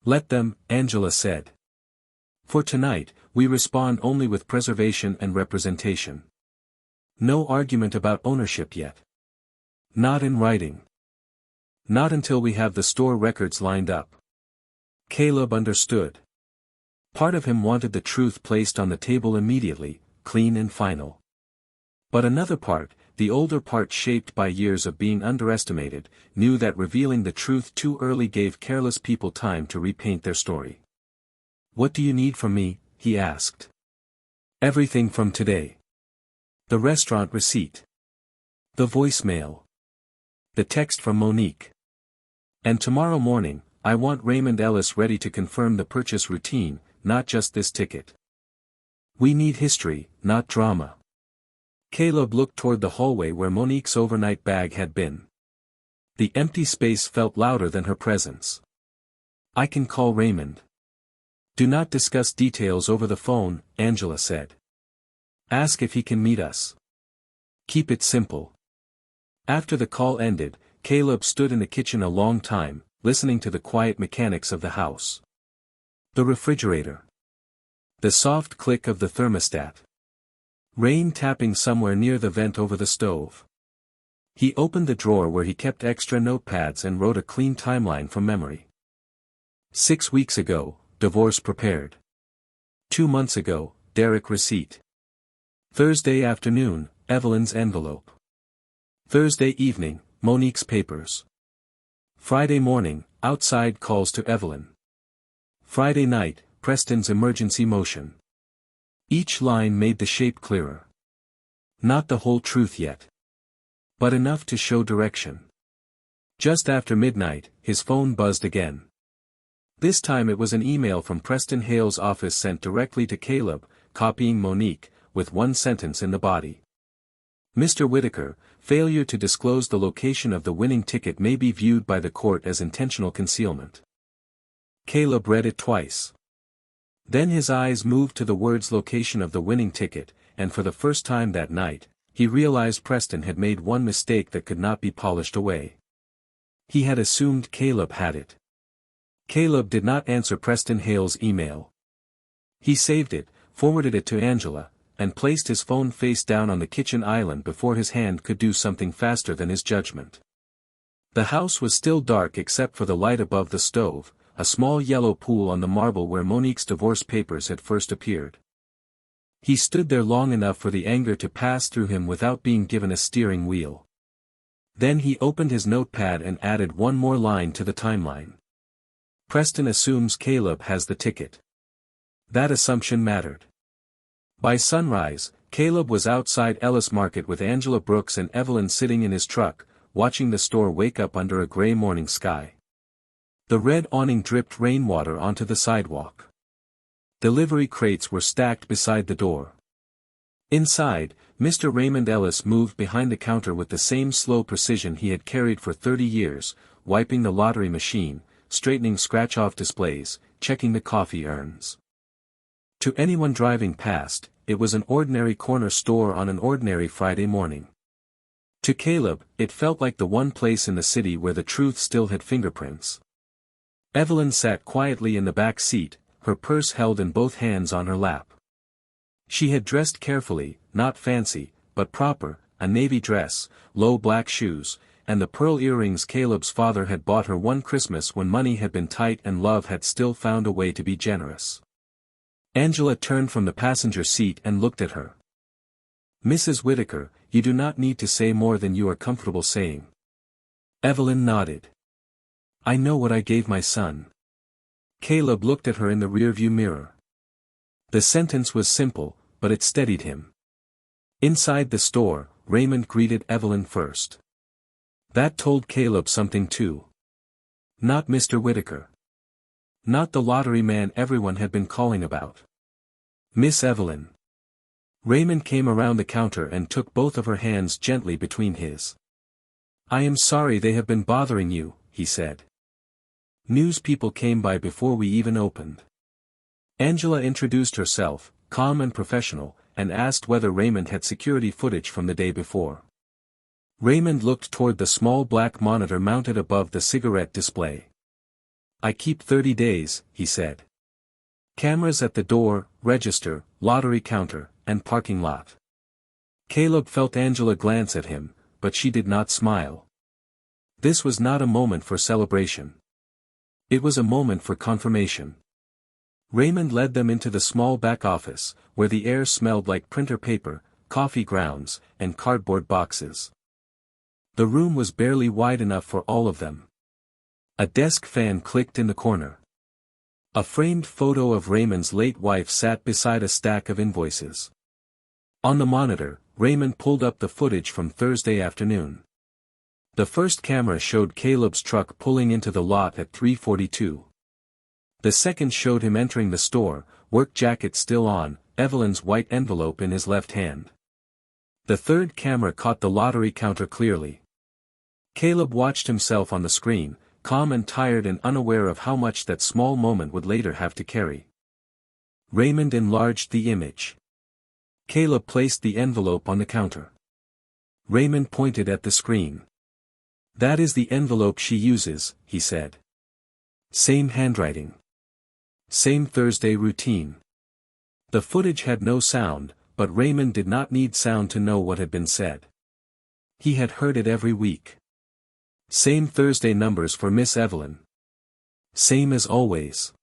"Let them," Angela said. "For tonight, we respond only with preservation and representation. No argument about ownership yet. Not in writing. Not until we have the store records lined up." Caleb understood. Part of him wanted the truth placed on the table immediately, clean and final. But another part, the older part shaped by years of being underestimated, knew that revealing the truth too early gave careless people time to repaint their story. "What do you need from me?" he asked. "Everything from today. The restaurant receipt. The voicemail. The text from Monique. And tomorrow morning, I want Raymond Ellis ready to confirm the purchase routine, not just this ticket. We need history, not drama." Caleb looked toward the hallway where Monique's overnight bag had been. The empty space felt louder than her presence. "I can call Raymond." "Do not discuss details over the phone," Angela said. "Ask if he can meet us. Keep it simple." After the call ended, Caleb stood in the kitchen a long time, listening to the quiet mechanics of the house. The refrigerator. The soft click of the thermostat. Rain tapping somewhere near the vent over the stove. He opened the drawer where he kept extra notepads and wrote a clean timeline from memory. 6 weeks ago, divorce prepared. 2 months ago, Derek receipt. Thursday afternoon, Evelyn's envelope. Thursday evening, Monique's papers. Friday morning, outside calls to Evelyn. Friday night, Preston's emergency motion. Each line made the shape clearer. Not the whole truth yet, but enough to show direction. Just after midnight, his phone buzzed again. This time it was an email from Preston Hale's office sent directly to Caleb, copying Monique, with one sentence in the body. Mr. Whitaker, failure to disclose the location of the winning ticket may be viewed by the court as intentional concealment. Caleb read it twice. Then his eyes moved to the words location of the winning ticket, and for the first time that night, he realized Preston had made one mistake that could not be polished away. He had assumed Caleb had it. Caleb did not answer Preston Hale's email. He saved it, forwarded it to Angela, and placed his phone face down on the kitchen island before his hand could do something faster than his judgment. The house was still dark except for the light above the stove, a small yellow pool on the marble where Monique's divorce papers had first appeared. He stood there long enough for the anger to pass through him without being given a steering wheel. Then he opened his notepad and added one more line to the timeline. Preston assumes Caleb has the ticket. That assumption mattered. By sunrise, Caleb was outside Ellis Market with Angela Brooks and Evelyn sitting in his truck, watching the store wake up under a gray morning sky. The red awning dripped rainwater onto the sidewalk. Delivery crates were stacked beside the door. Inside, Mr. Raymond Ellis moved behind the counter with the same slow precision he had carried for 30 years, wiping the lottery machine, straightening scratch-off displays, checking the coffee urns. To anyone driving past, it was an ordinary corner store on an ordinary Friday morning. To Caleb, it felt like the one place in the city where the truth still had fingerprints. Evelyn sat quietly in the back seat, her purse held in both hands on her lap. She had dressed carefully, not fancy, but proper, a navy dress, low black shoes, and the pearl earrings Caleb's father had bought her one Christmas when money had been tight and love had still found a way to be generous. Angela turned from the passenger seat and looked at her. "Mrs. Whitaker, you do not need to say more than you are comfortable saying." Evelyn nodded. "I know what I gave my son." Caleb looked at her in the rearview mirror. The sentence was simple, but it steadied him. Inside the store, Raymond greeted Evelyn first. That told Caleb something too. Not Mr. Whitaker. Not the lottery man everyone had been calling about. Miss Evelyn. Raymond came around the counter and took both of her hands gently between his. "I am sorry they have been bothering you," he said. "News people came by before we even opened." Angela introduced herself, calm and professional, and asked whether Raymond had security footage from the day before. Raymond looked toward the small black monitor mounted above the cigarette display. "I keep 30 days, he said. "Cameras at the door, register, lottery counter, and parking lot." Caleb felt Angela glance at him, but she did not smile. This was not a moment for celebration. It was a moment for confirmation. Raymond led them into the small back office, where the air smelled like printer paper, coffee grounds, and cardboard boxes. The room was barely wide enough for all of them. A desk fan clicked in the corner. A framed photo of Raymond's late wife sat beside a stack of invoices. On the monitor, Raymond pulled up the footage from Thursday afternoon. The first camera showed Caleb's truck pulling into the lot at 3:42. The second showed him entering the store, work jacket still on, Evelyn's white envelope in his left hand. The third camera caught the lottery counter clearly. Caleb watched himself on the screen, calm and tired and unaware of how much that small moment would later have to carry. Raymond enlarged the image. Caleb placed the envelope on the counter. Raymond pointed at the screen. "That is the envelope she uses," he said. "Same handwriting. Same Thursday routine." The footage had no sound, but Raymond did not need sound to know what had been said. He had heard it every week. Same Thursday numbers for Miss Evelyn. Same as always.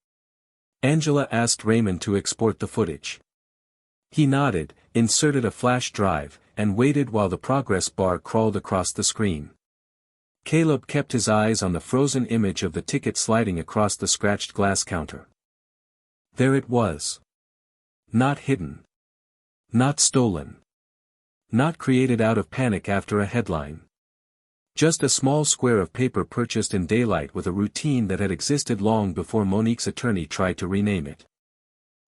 Angela asked Raymond to export the footage. He nodded, inserted a flash drive, and waited while the progress bar crawled across the screen. Caleb kept his eyes on the frozen image of the ticket sliding across the scratched glass counter. There it was. Not hidden. Not stolen. Not created out of panic after a headline. Just a small square of paper purchased in daylight with a routine that had existed long before Monique's attorney tried to rename it.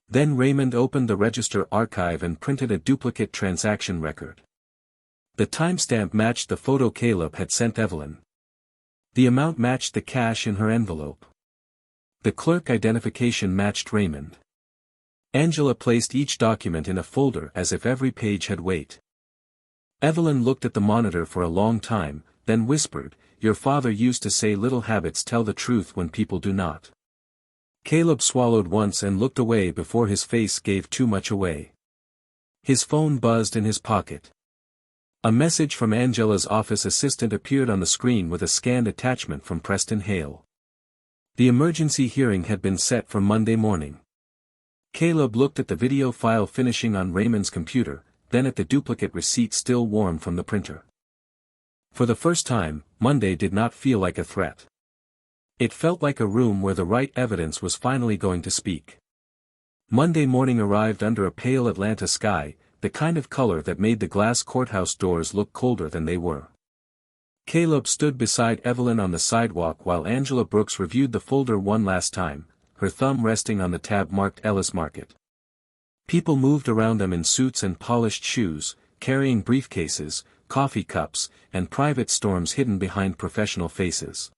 Then Raymond opened the register archive and printed a duplicate transaction record. The timestamp matched the photo Caleb had sent Evelyn. The amount matched the cash in her envelope. The clerk identification matched Raymond. Angela placed each document in a folder as if every page had weight. Evelyn looked at the monitor for a long time, then whispered, "Your father used to say little habits tell the truth when people do not." Caleb swallowed once and looked away before his face gave too much away. His phone buzzed in his pocket. A message from Angela's office assistant appeared on the screen with a scanned attachment from Preston Hale. The emergency hearing had been set for Monday morning. Caleb looked at the video file finishing on Raymond's computer, then at the duplicate receipt still warm from the printer. For the first time, Monday did not feel like a threat. It felt like a room where the right evidence was finally going to speak. Monday morning arrived under a pale Atlanta sky, the kind of color that made the glass courthouse doors look colder than they were. Caleb stood beside Evelyn on the sidewalk while Angela Brooks reviewed the folder one last time, her thumb resting on the tab marked Ellis Market. People moved around them in suits and polished shoes, carrying briefcases, coffee cups, and private storms hidden behind professional faces.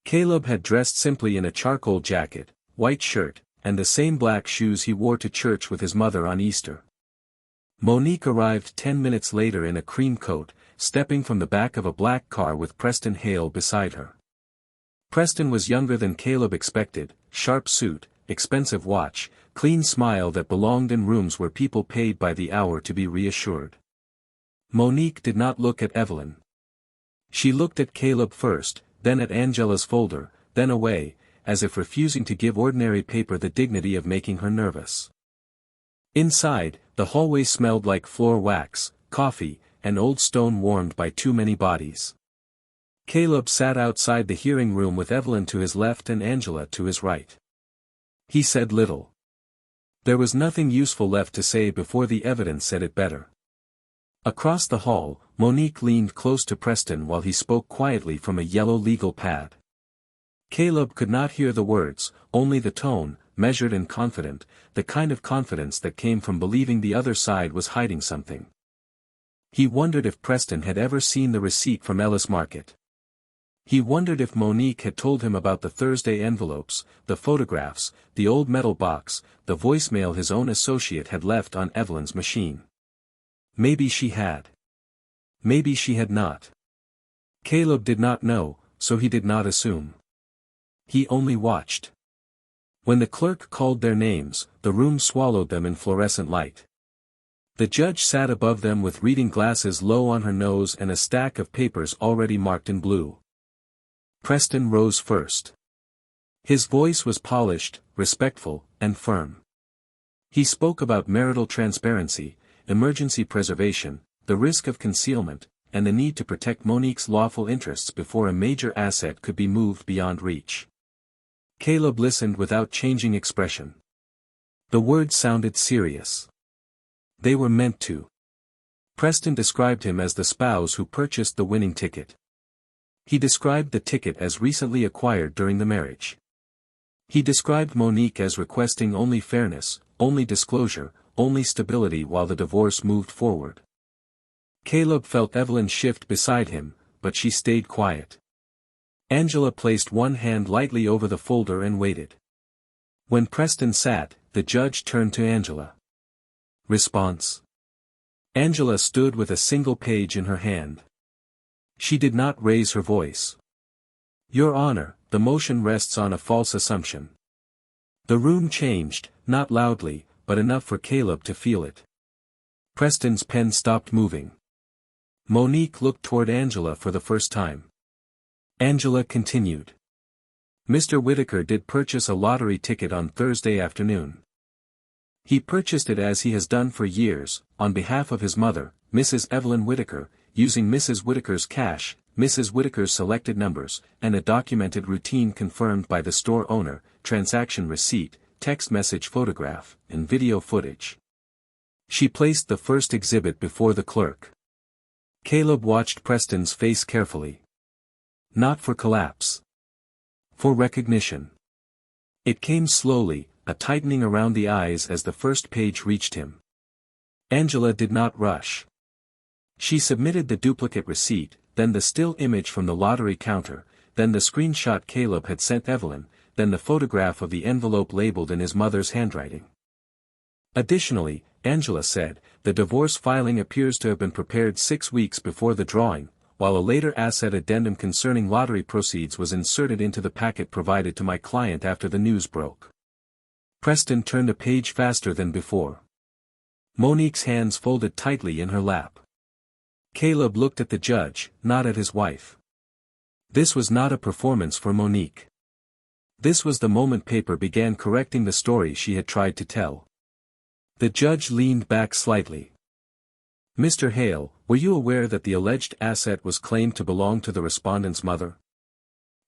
Caleb had dressed simply in a charcoal jacket, white shirt, and the same black shoes he wore to church with his mother on Easter. Monique arrived 10 minutes later in a cream coat, stepping from the back of a black car with Preston Hale beside her. Preston was younger than Caleb expected, sharp suit, expensive watch, clean smile that belonged in rooms where people paid by the hour to be reassured. Monique did not look at Evelyn. She looked at Caleb first, then at Angela's folder, then away, as if refusing to give ordinary paper the dignity of making her nervous. Inside, the hallway smelled like floor wax, coffee, and old stone warmed by too many bodies. Caleb sat outside the hearing room with Evelyn to his left and Angela to his right. He said little. There was nothing useful left to say before the evidence said it better. Across the hall, Monique leaned close to Preston while he spoke quietly from a yellow legal pad. Caleb could not hear the words, only the tone, measured and confident, the kind of confidence that came from believing the other side was hiding something. He wondered if Preston had ever seen the receipt from Ellis Market. He wondered if Monique had told him about the Thursday envelopes, the photographs, the old metal box, the voicemail his own associate had left on Evelyn's machine. Maybe she had. Maybe she had not. Caleb did not know, so he did not assume. He only watched. When the clerk called their names, the room swallowed them in fluorescent light. The judge sat above them with reading glasses low on her nose and a stack of papers already marked in blue. Preston rose first. His voice was polished, respectful, and firm. He spoke about marital transparency, emergency preservation, the risk of concealment, and the need to protect Monique's lawful interests before a major asset could be moved beyond reach. Caleb listened without changing expression. The words sounded serious. They were meant to. Preston described him as the spouse who purchased the winning ticket. He described the ticket as recently acquired during the marriage. He described Monique as requesting only fairness, only disclosure, only stability while the divorce moved forward. Caleb felt Evelyn shift beside him, but she stayed quiet. Angela placed one hand lightly over the folder and waited. When Preston sat, the judge turned to Angela. Response. Angela stood with a single page in her hand. She did not raise her voice. Your Honor, the motion rests on a false assumption. The room changed, not loudly, but enough for Caleb to feel it. Preston's pen stopped moving. Monique looked toward Angela for the first time. Angela continued. Mr. Whittaker did purchase a lottery ticket on Thursday afternoon. He purchased it as he has done for years, on behalf of his mother, Mrs. Evelyn Whittaker, using Mrs. Whittaker's cash, Mrs. Whittaker's selected numbers, and a documented routine confirmed by the store owner, transaction receipt, text message photograph, and video footage. She placed the first exhibit before the clerk. Caleb watched Preston's face carefully. Not for collapse. For recognition. It came slowly, a tightening around the eyes as the first page reached him. Angela did not rush. She submitted the duplicate receipt, then the still image from the lottery counter, then the screenshot Caleb had sent Evelyn, then the photograph of the envelope labeled in his mother's handwriting. Additionally, Angela said, the divorce filing appears to have been prepared 6 weeks before the drawing, while a later asset addendum concerning lottery proceeds was inserted into the packet provided to my client after the news broke. Preston turned a page faster than before. Monique's hands folded tightly in her lap. Caleb looked at the judge, not at his wife. This was not a performance for Monique. This was the moment paper began correcting the story she had tried to tell. The judge leaned back slightly. Mr. Hale, were you aware that the alleged asset was claimed to belong to the respondent's mother?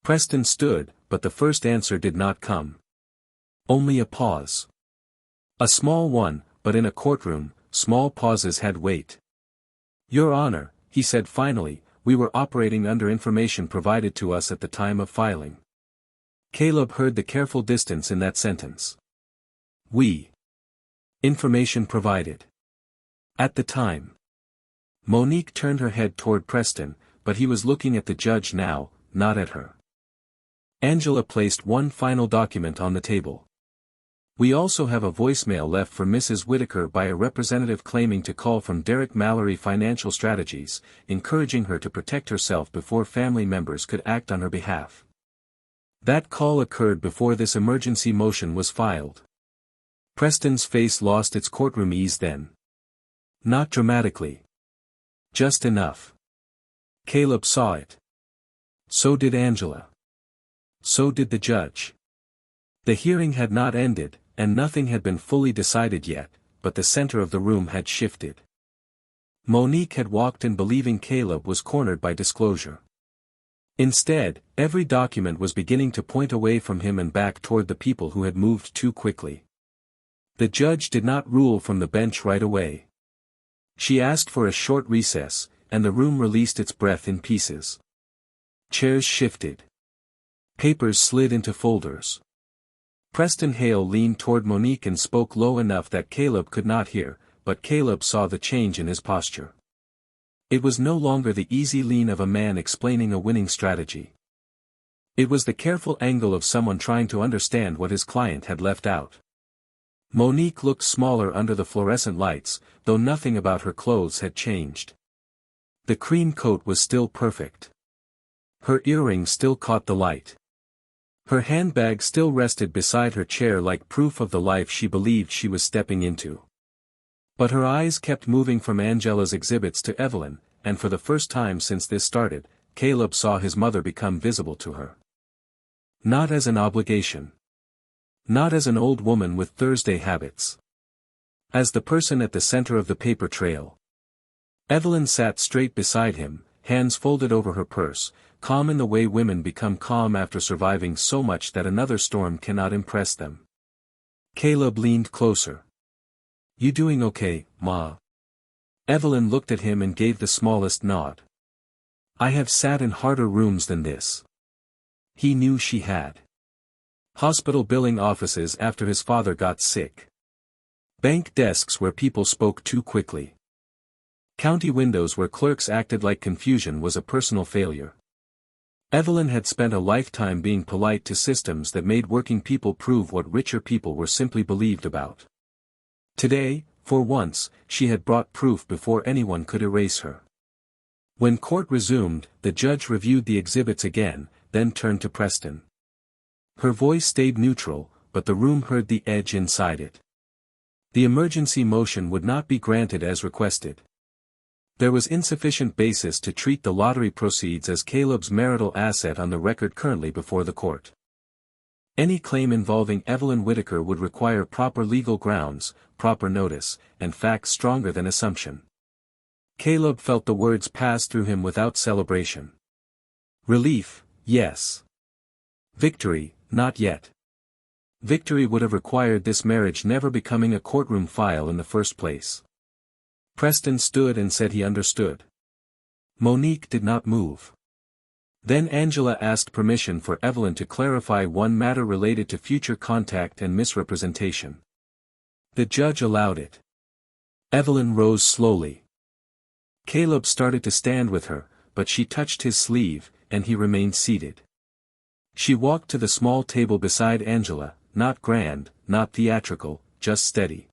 Preston stood, but the first answer did not come. Only a pause. A small one, but in a courtroom, small pauses had weight. Your Honor, he said finally, we were operating under information provided to us at the time of filing. Caleb heard the careful distance in that sentence. We. Information provided. At the time. Monique turned her head toward Preston, but he was looking at the judge now, not at her. Angela placed one final document on the table. We also have a voicemail left for Mrs. Whittaker by a representative claiming to call from Derek Mallory Financial Strategies, encouraging her to protect herself before family members could act on her behalf. That call occurred before this emergency motion was filed. Preston's face lost its courtroom ease then. Not dramatically. Just enough. Caleb saw it. So did Angela. So did the judge. The hearing had not ended, and nothing had been fully decided yet, but the center of the room had shifted. Monique had walked in believing Caleb was cornered by disclosure. Instead, every document was beginning to point away from him and back toward the people who had moved too quickly. The judge did not rule from the bench right away. She asked for a short recess, and the room released its breath in pieces. Chairs shifted. Papers slid into folders. Preston Hale leaned toward Monique and spoke low enough that Caleb could not hear, but Caleb saw the change in his posture. It was no longer the easy lean of a man explaining a winning strategy. It was the careful angle of someone trying to understand what his client had left out. Monique looked smaller under the fluorescent lights, though nothing about her clothes had changed. The cream coat was still perfect. Her earrings still caught the light. Her handbag still rested beside her chair like proof of the life she believed she was stepping into. But her eyes kept moving from Angela's exhibits to Evelyn, and for the first time since this started, Caleb saw his mother become visible to her. Not as an obligation. Not as an old woman with Thursday habits. As the person at the center of the paper trail. Evelyn sat straight beside him, hands folded over her purse, calm in the way women become calm after surviving so much that another storm cannot impress them. Caleb leaned closer. You doing okay, Ma? Evelyn looked at him and gave the smallest nod. I have sat in harder rooms than this. He knew she had. Hospital billing offices after his father got sick. Bank desks where people spoke too quickly. County windows where clerks acted like confusion was a personal failure. Evelyn had spent a lifetime being polite to systems that made working people prove what richer people were simply believed about. Today, for once, she had brought proof before anyone could erase her. When court resumed, the judge reviewed the exhibits again, then turned to Preston. Her voice stayed neutral, but the room heard the edge inside it. The emergency motion would not be granted as requested. There was insufficient basis to treat the lottery proceeds as Caleb's marital asset on the record currently before the court. Any claim involving Evelyn Whittaker would require proper legal grounds, proper notice, and facts stronger than assumption. Caleb felt the words pass through him without celebration. Relief, yes. Victory, not yet. Victory would have required this marriage never becoming a courtroom file in the first place. Preston stood and said he understood. Monique did not move. Then Angela asked permission for Evelyn to clarify one matter related to future contact and misrepresentation. The judge allowed it. Evelyn rose slowly. Caleb started to stand with her, but she touched his sleeve, and he remained seated. She walked to the small table beside Angela, not grand, not theatrical, just steady.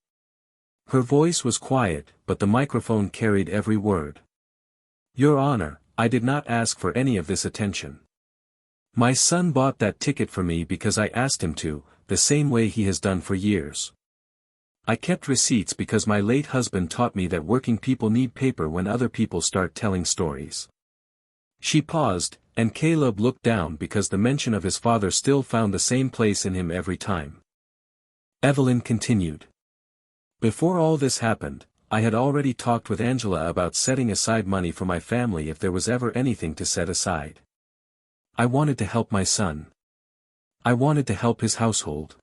Her voice was quiet, but the microphone carried every word. Your Honor, I did not ask for any of this attention. My son bought that ticket for me because I asked him to, the same way he has done for years. I kept receipts because my late husband taught me that working people need paper when other people start telling stories. She paused, and Caleb looked down because the mention of his father still found the same place in him every time. Evelyn continued. Before all this happened, I had already talked with Angela about setting aside money for my family if there was ever anything to set aside. I wanted to help my son. I wanted to help his household.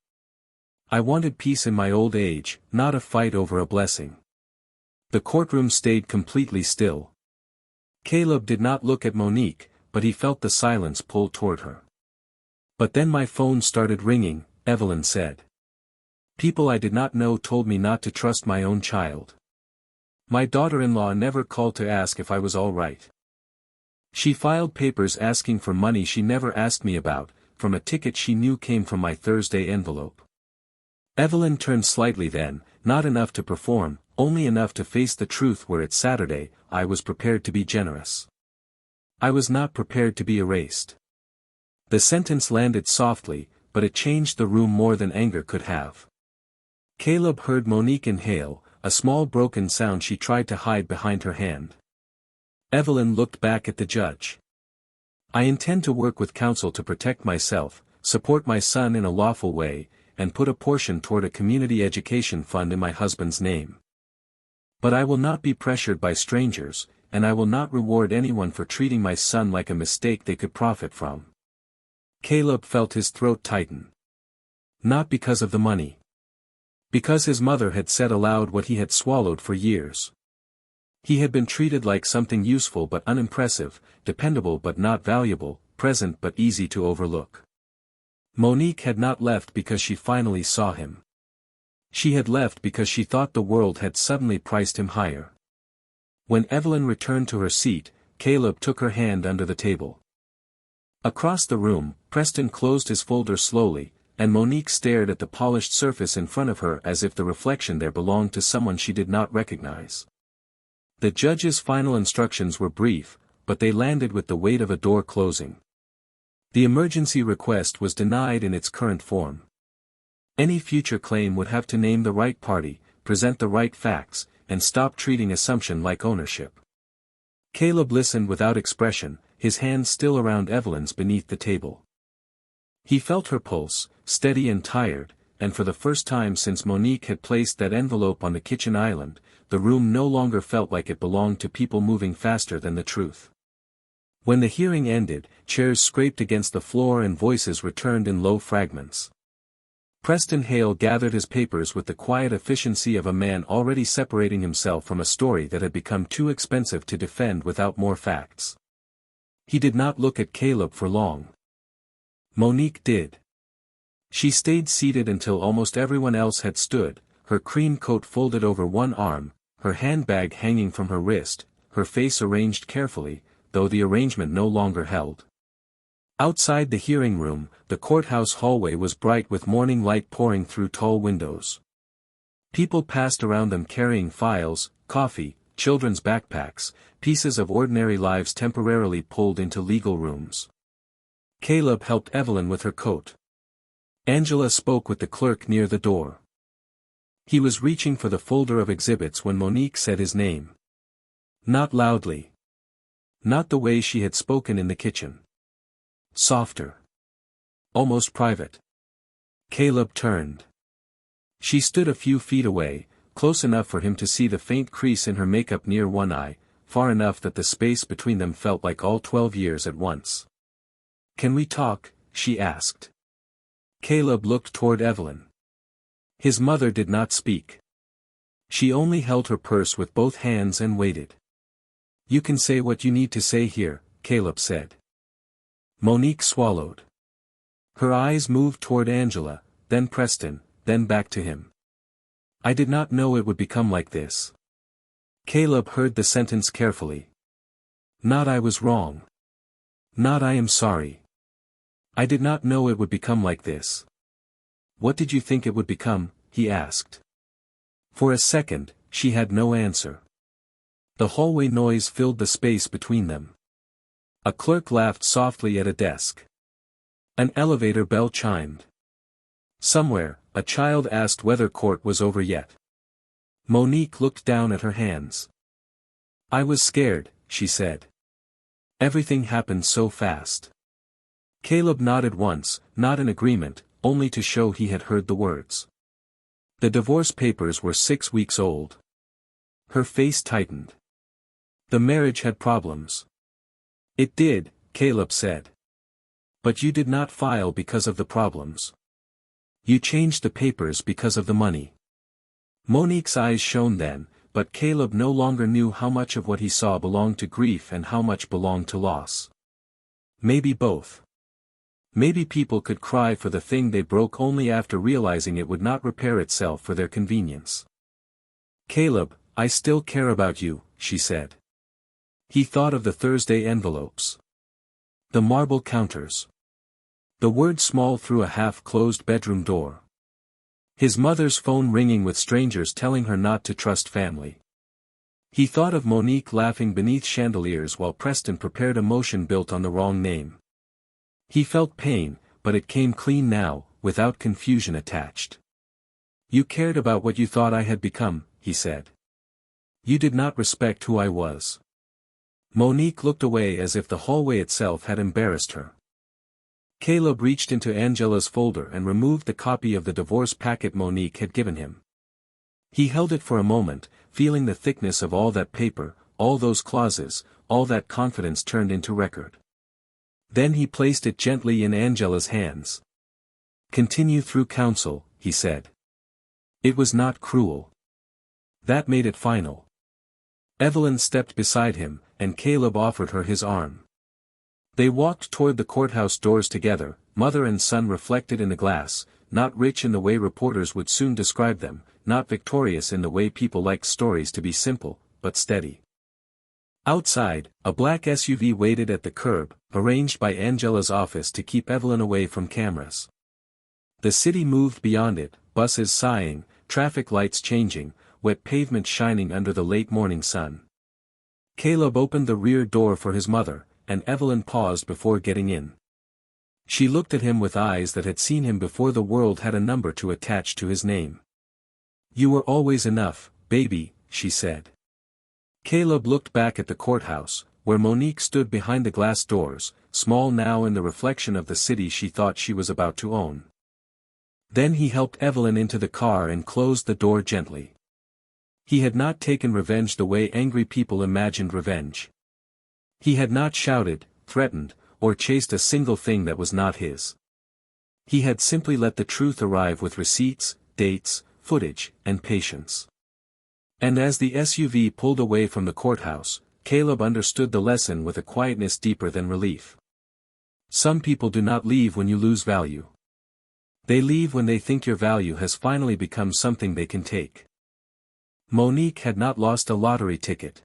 I wanted peace in my old age, not a fight over a blessing. The courtroom stayed completely still. Caleb did not look at Monique, but he felt the silence pull toward her. But then my phone started ringing, Evelyn said. People I did not know told me not to trust my own child. My daughter-in-law never called to ask if I was all right. She filed papers asking for money she never asked me about, from a ticket she knew came from my Thursday envelope. Evelyn turned slightly then, not enough to perform, only enough to face the truth where it's Saturday. I was prepared to be generous. I was not prepared to be erased. The sentence landed softly, but it changed the room more than anger could have. Caleb heard Monique inhale, a small broken sound she tried to hide behind her hand. Evelyn looked back at the judge. I intend to work with counsel to protect myself, support my son in a lawful way, and put a portion toward a community education fund in my husband's name. But I will not be pressured by strangers, and I will not reward anyone for treating my son like a mistake they could profit from. Caleb felt his throat tighten. Not because of the money. Because his mother had said aloud what he had swallowed for years. He had been treated like something useful but unimpressive, dependable but not valuable, present but easy to overlook. Monique had not left because she finally saw him. She had left because she thought the world had suddenly priced him higher. When Evelyn returned to her seat, Caleb took her hand under the table. Across the room, Preston closed his folder slowly, and Monique stared at the polished surface in front of her as if the reflection there belonged to someone she did not recognize. The judge's final instructions were brief, but they landed with the weight of a door closing. The emergency request was denied in its current form. Any future claim would have to name the right party, present the right facts, and stop treating assumption like ownership. Caleb listened without expression, his hands still around Evelyn's beneath the table. He felt her pulse, steady and tired, and for the first time since Monique had placed that envelope on the kitchen island, the room no longer felt like it belonged to people moving faster than the truth. When the hearing ended, chairs scraped against the floor and voices returned in low fragments. Preston Hale gathered his papers with the quiet efficiency of a man already separating himself from a story that had become too expensive to defend without more facts. He did not look at Caleb for long. Monique did. She stayed seated until almost everyone else had stood, her cream coat folded over one arm, her handbag hanging from her wrist, her face arranged carefully, though the arrangement no longer held. Outside the hearing room, the courthouse hallway was bright with morning light pouring through tall windows. People passed around them carrying files, coffee, children's backpacks, pieces of ordinary lives temporarily pulled into legal rooms. Caleb helped Evelyn with her coat. Angela spoke with the clerk near the door. He was reaching for the folder of exhibits when Monique said his name. Not loudly. Not the way she had spoken in the kitchen. Softer. Almost private. Caleb turned. She stood a few feet away, close enough for him to see the faint crease in her makeup near one eye, far enough that the space between them felt like all 12 years at once. "Can we talk?" she asked. Caleb looked toward Evelyn. His mother did not speak. She only held her purse with both hands and waited. "You can say what you need to say here," Caleb said. Monique swallowed. Her eyes moved toward Angela, then Preston, then back to him. "I did not know it would become like this." Caleb heard the sentence carefully. "Not I was wrong. Not I am sorry. I did not know it would become like this." "What did you think it would become?" he asked. For a second, she had no answer. The hallway noise filled the space between them. A clerk laughed softly at a desk. An elevator bell chimed. Somewhere, a child asked whether court was over yet. Monique looked down at her hands. "I was scared," she said. "Everything happened so fast." Caleb nodded once, not in agreement, only to show he had heard the words. The divorce papers were 6 weeks old. Her face tightened. The marriage had problems. "It did," Caleb said. "But you did not file because of the problems. You changed the papers because of the money." Monique's eyes shone then, but Caleb no longer knew how much of what he saw belonged to grief and how much belonged to loss. Maybe both. Maybe people could cry for the thing they broke only after realizing it would not repair itself for their convenience. "Caleb, I still care about you," she said. He thought of the Thursday envelopes. The marble counters. The word small through a half-closed bedroom door. His mother's phone ringing with strangers telling her not to trust family. He thought of Monique laughing beneath chandeliers while Preston prepared a motion built on the wrong name. He felt pain, but it came clean now, without confusion attached. "You cared about what you thought I had become," he said. "You did not respect who I was." Monique looked away as if the hallway itself had embarrassed her. Caleb reached into Angela's folder and removed the copy of the divorce packet Monique had given him. He held it for a moment, feeling the thickness of all that paper, all those clauses, all that confidence turned into record. Then he placed it gently in Angela's hands. "Continue through counsel," he said. It was not cruel. That made it final. Evelyn stepped beside him, and Caleb offered her his arm. They walked toward the courthouse doors together, mother and son reflected in the glass, not rich in the way reporters would soon describe them, not victorious in the way people like stories to be simple, but steady. Outside, a black SUV waited at the curb, arranged by Angela's office to keep Evelyn away from cameras. The city moved beyond it, buses sighing, traffic lights changing, wet pavement shining under the late morning sun. Caleb opened the rear door for his mother, and Evelyn paused before getting in. She looked at him with eyes that had seen him before the world had a number to attach to his name. "You were always enough, baby," she said. Caleb looked back at the courthouse, where Monique stood behind the glass doors, small now in the reflection of the city she thought she was about to own. Then he helped Evelyn into the car and closed the door gently. He had not taken revenge the way angry people imagined revenge. He had not shouted, threatened, or chased a single thing that was not his. He had simply let the truth arrive with receipts, dates, footage, and patience. And as the SUV pulled away from the courthouse, Caleb understood the lesson with a quietness deeper than relief. Some people do not leave when you lose value. They leave when they think your value has finally become something they can take. Monique had not lost a lottery ticket.